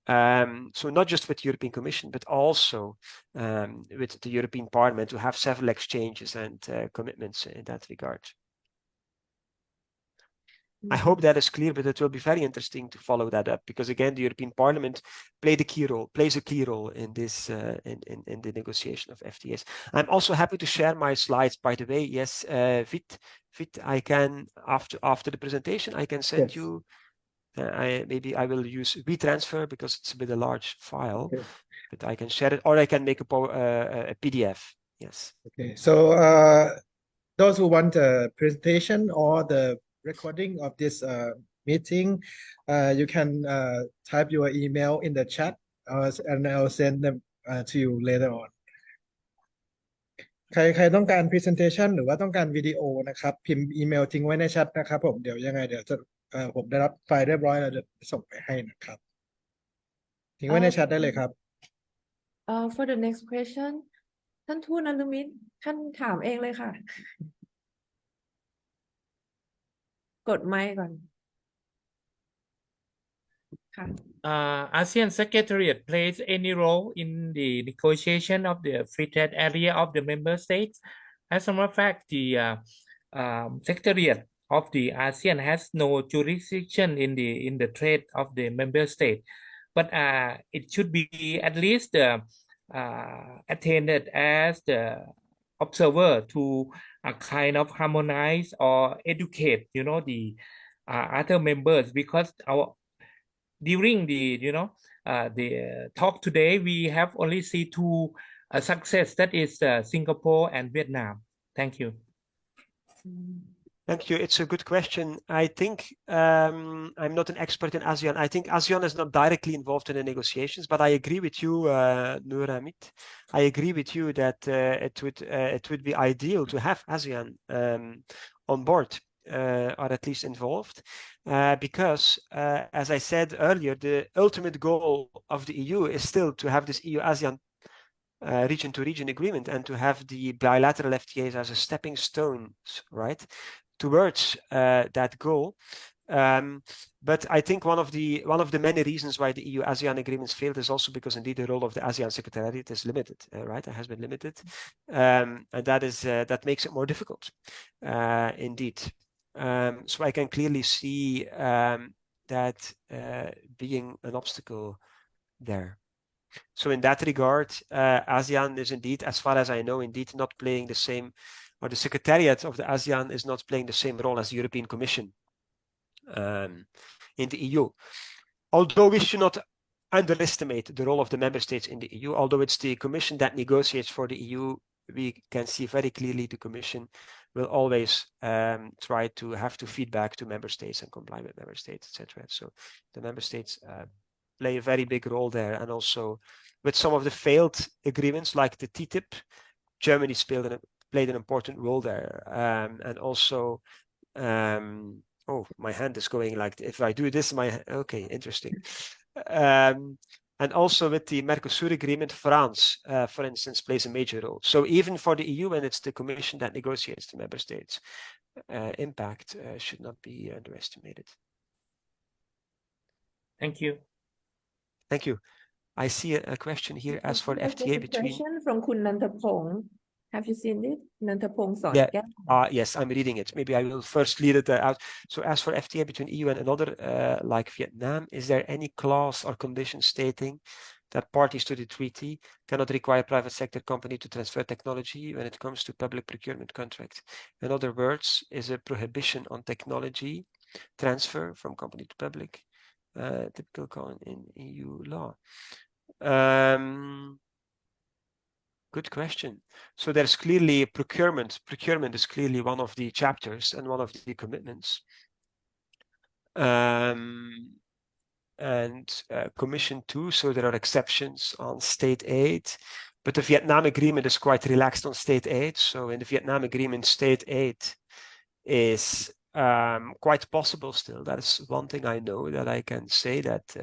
So not just with the European Commission, but also with the European Parliament to have several exchanges and commitments in that regard. I hope that is clear, but it will be very interesting to follow that up because again, the European Parliament plays a key role in this in the negotiation of FTAs. I'm also happy to share my slides. By the way, yes, Vit, I can after the presentation, I can send you. Maybe I will use WeTransfer because it's a bit a large file, but I can share it, or I can make a PDF. Yes. Okay. So those who want a presentation or the recording of this meeting, you can type your email in the chat, and I'll send them to you later on. ใครต้องการ presentation หรือว่าต้องการวิดีโอนะครับพิมพ์อีเมลทิ้งไว้ในแชทนะครับผมเดี๋ยวยังไงเดี๋ยวจะผมได้รับไฟล์เรียบร้อยแล้วจะส่งไปให้นะครับทิ้งไว้ในแชทได้เลยครับ For the next question ท่านทูตนฤมิตท่านถามเองเลยค่ะกดไมค์ก่อนค่ะASEAN Secretariat plays any role in the negotiation of the free trade area of the member states. As a matter of fact, the Secretariat of the ASEAN has no jurisdiction in the trade of the member state, but it should be at least attended as the observer to kind of harmonize or educate, the other members, because during the talk today we have only seen two success, that is Singapore and Vietnam. Thank you. Thank you. It's a good question. I think I'm not an expert in ASEAN. I think ASEAN is not directly involved in the negotiations, but I agree with you, Nuramit. I agree with you that it would be ideal to have ASEAN on board or at least involved, because as I said earlier, the ultimate goal of the EU is still to have this EU-ASEAN region-to-region agreement and to have the bilateral FTAs as a stepping stone, right, towards that goal. But I think one of the many reasons why the EU-ASEAN agreements failed is also because indeed the role of the ASEAN Secretariat is limited, right? It has been limited, and that makes it more difficult, indeed. So I can clearly see that being an obstacle there. So in that regard, ASEAN is indeed, as far as I know, indeed not playing the same, or the Secretariat of the ASEAN is not playing the same role as the European Commission in the EU. Although we should not underestimate the role of the member states in the EU, although it's the Commission that negotiates for the EU, we can see very clearly the Commission will always try to have to feed back to member states and comply with member states, etc. So the member states play a very big role there, and also with some of the failed agreements like the TTIP, Germany played an important role there, and also oh, my hand is going like, if I do this, okay, interesting. And also with the Mercosur agreement, France, for instance, plays a major role. So even for the EU, when it's the Commission that negotiates the member states, impact should not be underestimated. Thank you. Thank you. I see a question here as for FTA between. Question from Kun Nantapong. Have you seen it? Nantapong Song. Yeah. Yes, I'm reading it. Maybe I will first read it out. So as for FTA between EU and another, like Vietnam, is there any clause or condition stating that parties to the treaty cannot require private sector company to transfer technology when it comes to public procurement contracts. In other words, is a prohibition on technology transfer from company to public, typical in EU law. Good question. So there's clearly procurement. Procurement is clearly one of the chapters and one of the commitments. And Commission 2, so there are exceptions on state aid, but the Vietnam Agreement is quite relaxed on state aid. So in the Vietnam Agreement, state aid is quite possible still. That is one thing I know, that I can say that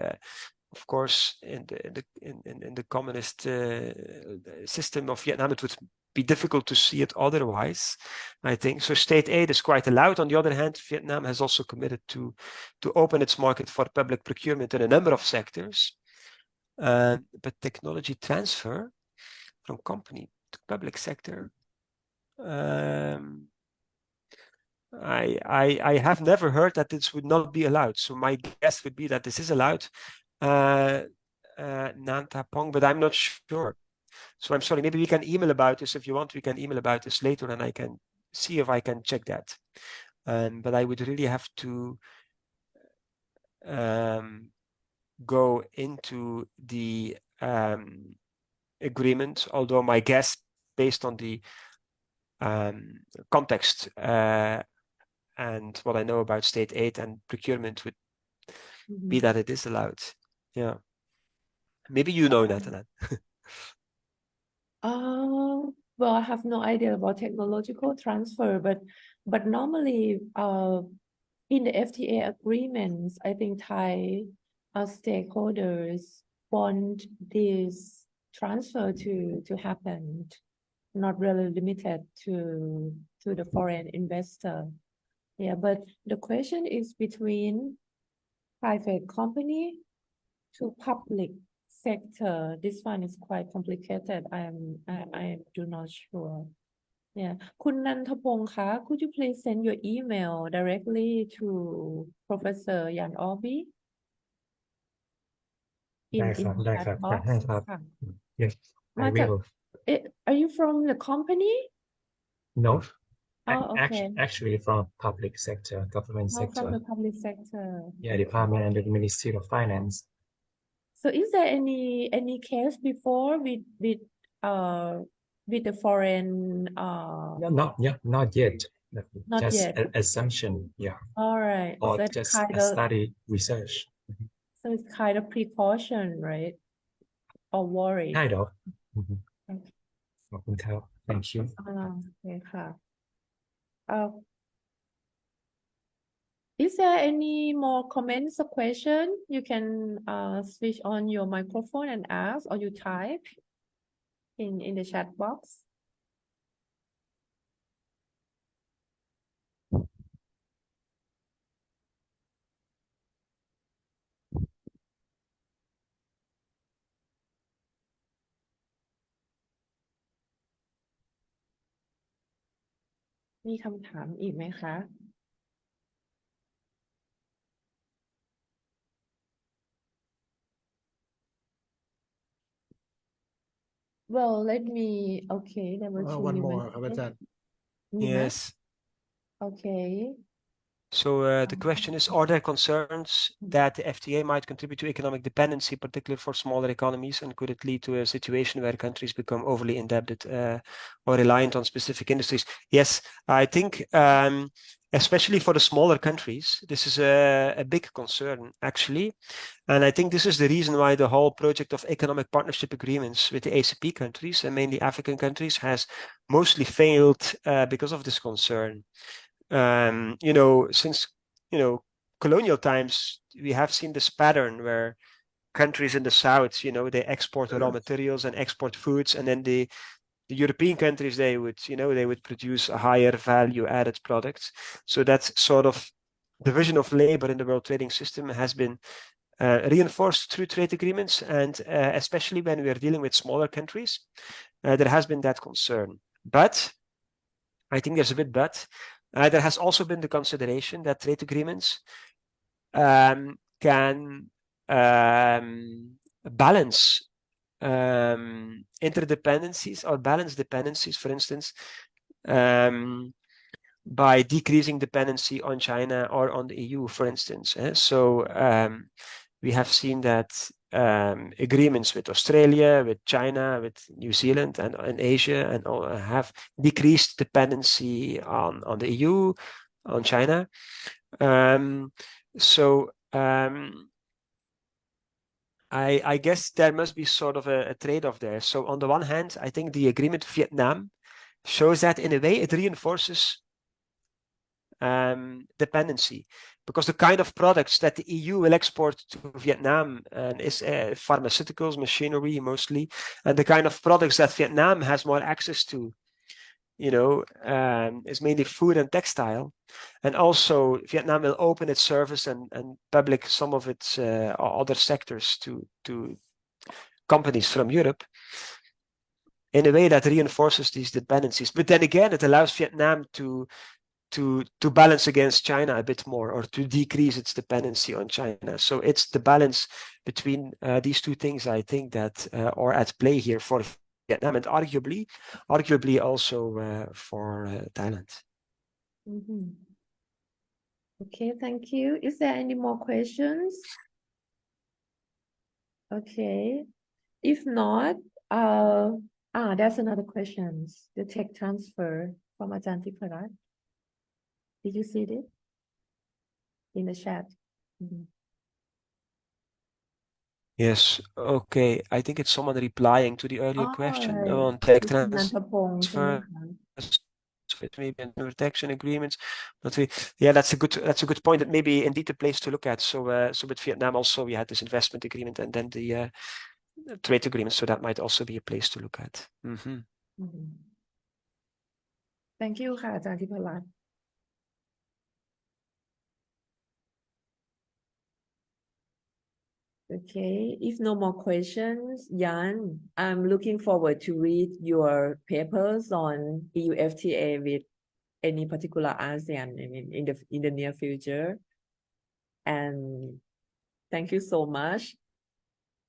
of course in the communist system of Vietnam, it would be difficult to see it otherwise, I think. So state aid is quite allowed. On the other hand, Vietnam has also committed to open its market for public procurement in a number of sectors. But technology transfer from company to public sector, I have never heard that this would not be allowed. So my guess would be that this is allowed, Nantapong, but I'm not sure. So I'm sorry, maybe we can email about this. If you want, we can email about this later and I can see if I can check that. But I would really have to go into the agreement, although my guess, based on the context and what I know about state aid and procurement, would be that it is allowed. Yeah. Maybe you know that, Anand. Well, I have no idea about technological transfer, but normally in the FTA agreements, I think Thai stakeholders want this transfer to happen, not really limited to the foreign investor. Yeah, but the question is between private company to public sector. This one is quite complicated. I do not sure. Yeah. คุณนันทพงษ์คะ could you please send your email directly to Professor Jan Orbie? ได้ครับ ได้ครับ chat box ให้ครับ ค่ะ Yes, I มาจาก will. Are you from the company? No, Oh, okay. actually from public sector, government Oh, sector. from the public sector. Yeah, department under the Ministry of Finance. So is there any case before with the foreign Not yet. Not Just yet. an assumption, yeah, all right, or so it's just kind a of study research. so it's kind of precaution, right? Or worry. Kind of. Okay. ขอบคุณครับ Thank you. โอเคค่ะ Is there any more comments or question? You can switch on your microphone and ask, or you type in the chat box. มีคำถามอีกไหมคะ Well, let me. Okay, there were two one you more, mentioned. ครับอาจารย์ มีไหม Yes. Okay. So the question is, are there concerns that the FTA might contribute to economic dependency, particularly for smaller economies, and could it lead to a situation where countries become overly indebted or reliant on specific industries? Yes, I think especially for the smaller countries, this is a big concern, actually. And I think this is the reason why the whole project of economic partnership agreements with the ACP countries, and mainly African countries, has mostly failed because of this concern. Since colonial times, we have seen this pattern where countries in the south, they export raw materials and export foods, and then the European countries, they would produce a higher value added products. So that sort of division of labor in the world trading system has been reinforced through trade agreements, and especially when we are dealing with smaller countries, there has been that concern. But I think there's a bit but. There has also been the consideration that trade agreements can balance interdependencies or balance dependencies, for instance, by decreasing dependency on China or on the EU, for instance. So we have seen that agreements with Australia, with China, with New Zealand, and Asia, and all have decreased dependency on the EU, on China. I guess there must be sort of a trade-off there. So on the one hand, I think the agreement with Vietnam shows that in a way it reinforces dependency, because the kind of products that the EU will export to Vietnam is pharmaceuticals, machinery mostly, and the kind of products that Vietnam has more access to, is mainly food and textile. And also Vietnam will open its service and public some of its other sectors to companies from Europe, in a way that reinforces these dependencies. But then again, it allows Vietnam to balance against China a bit more, or to decrease its dependency on China. So it's the balance between these two things, I think, that are at play here for Vietnam, and arguably also for Thailand. Mm-hmm. Okay, thank you. Is there any more questions? Okay. If not, there's another question. The tech transfer from Ajahn Tiparat. Did you see it in the chat? Mm-hmm. Yes. Okay. I think it's someone replying to the earlier question on tech transfer. With maybe protection agreements, but that's a good point. That may be indeed a place to look at. So with Vietnam also we had this investment agreement and then the trade agreement. So that might also be a place to look at. Mm-hmm. Mm-hmm. Thank you, Ajahn Tiparat. Okay, if no more questions, Jan, I'm looking forward to read your papers on EU FTA with any particular ASEAN in the near future. And thank you so much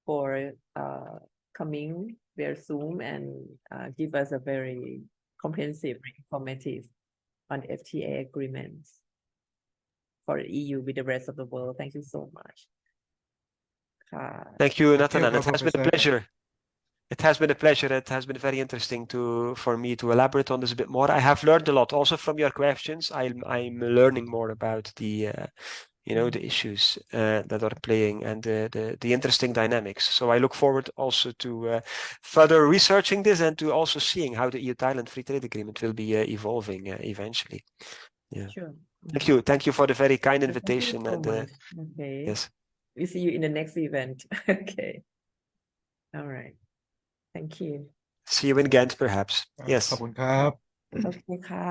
for coming via Zoom and give us a very comprehensive, informative on FTA agreements for the EU with the rest of the world. Thank you so much. Thank you, Nathanan. It has been a Professor. pleasure. It has been a pleasure. It has been very interesting for me to elaborate on this a bit more. I have learned a lot also from your questions. I'm learning more about the the issues that are playing and the interesting dynamics. So I look forward also to further researching this and to also seeing how the EU-Thailand Free Trade Agreement will be evolving eventually. Yeah. Sure. Thank you for the very kind invitation. Thank you so And much. Okay. yes. We see you in the next event. Okay. All right. Thank you. See you in Ghent, perhaps. Yes. ขอบคุณครับ Okay, ค่ะ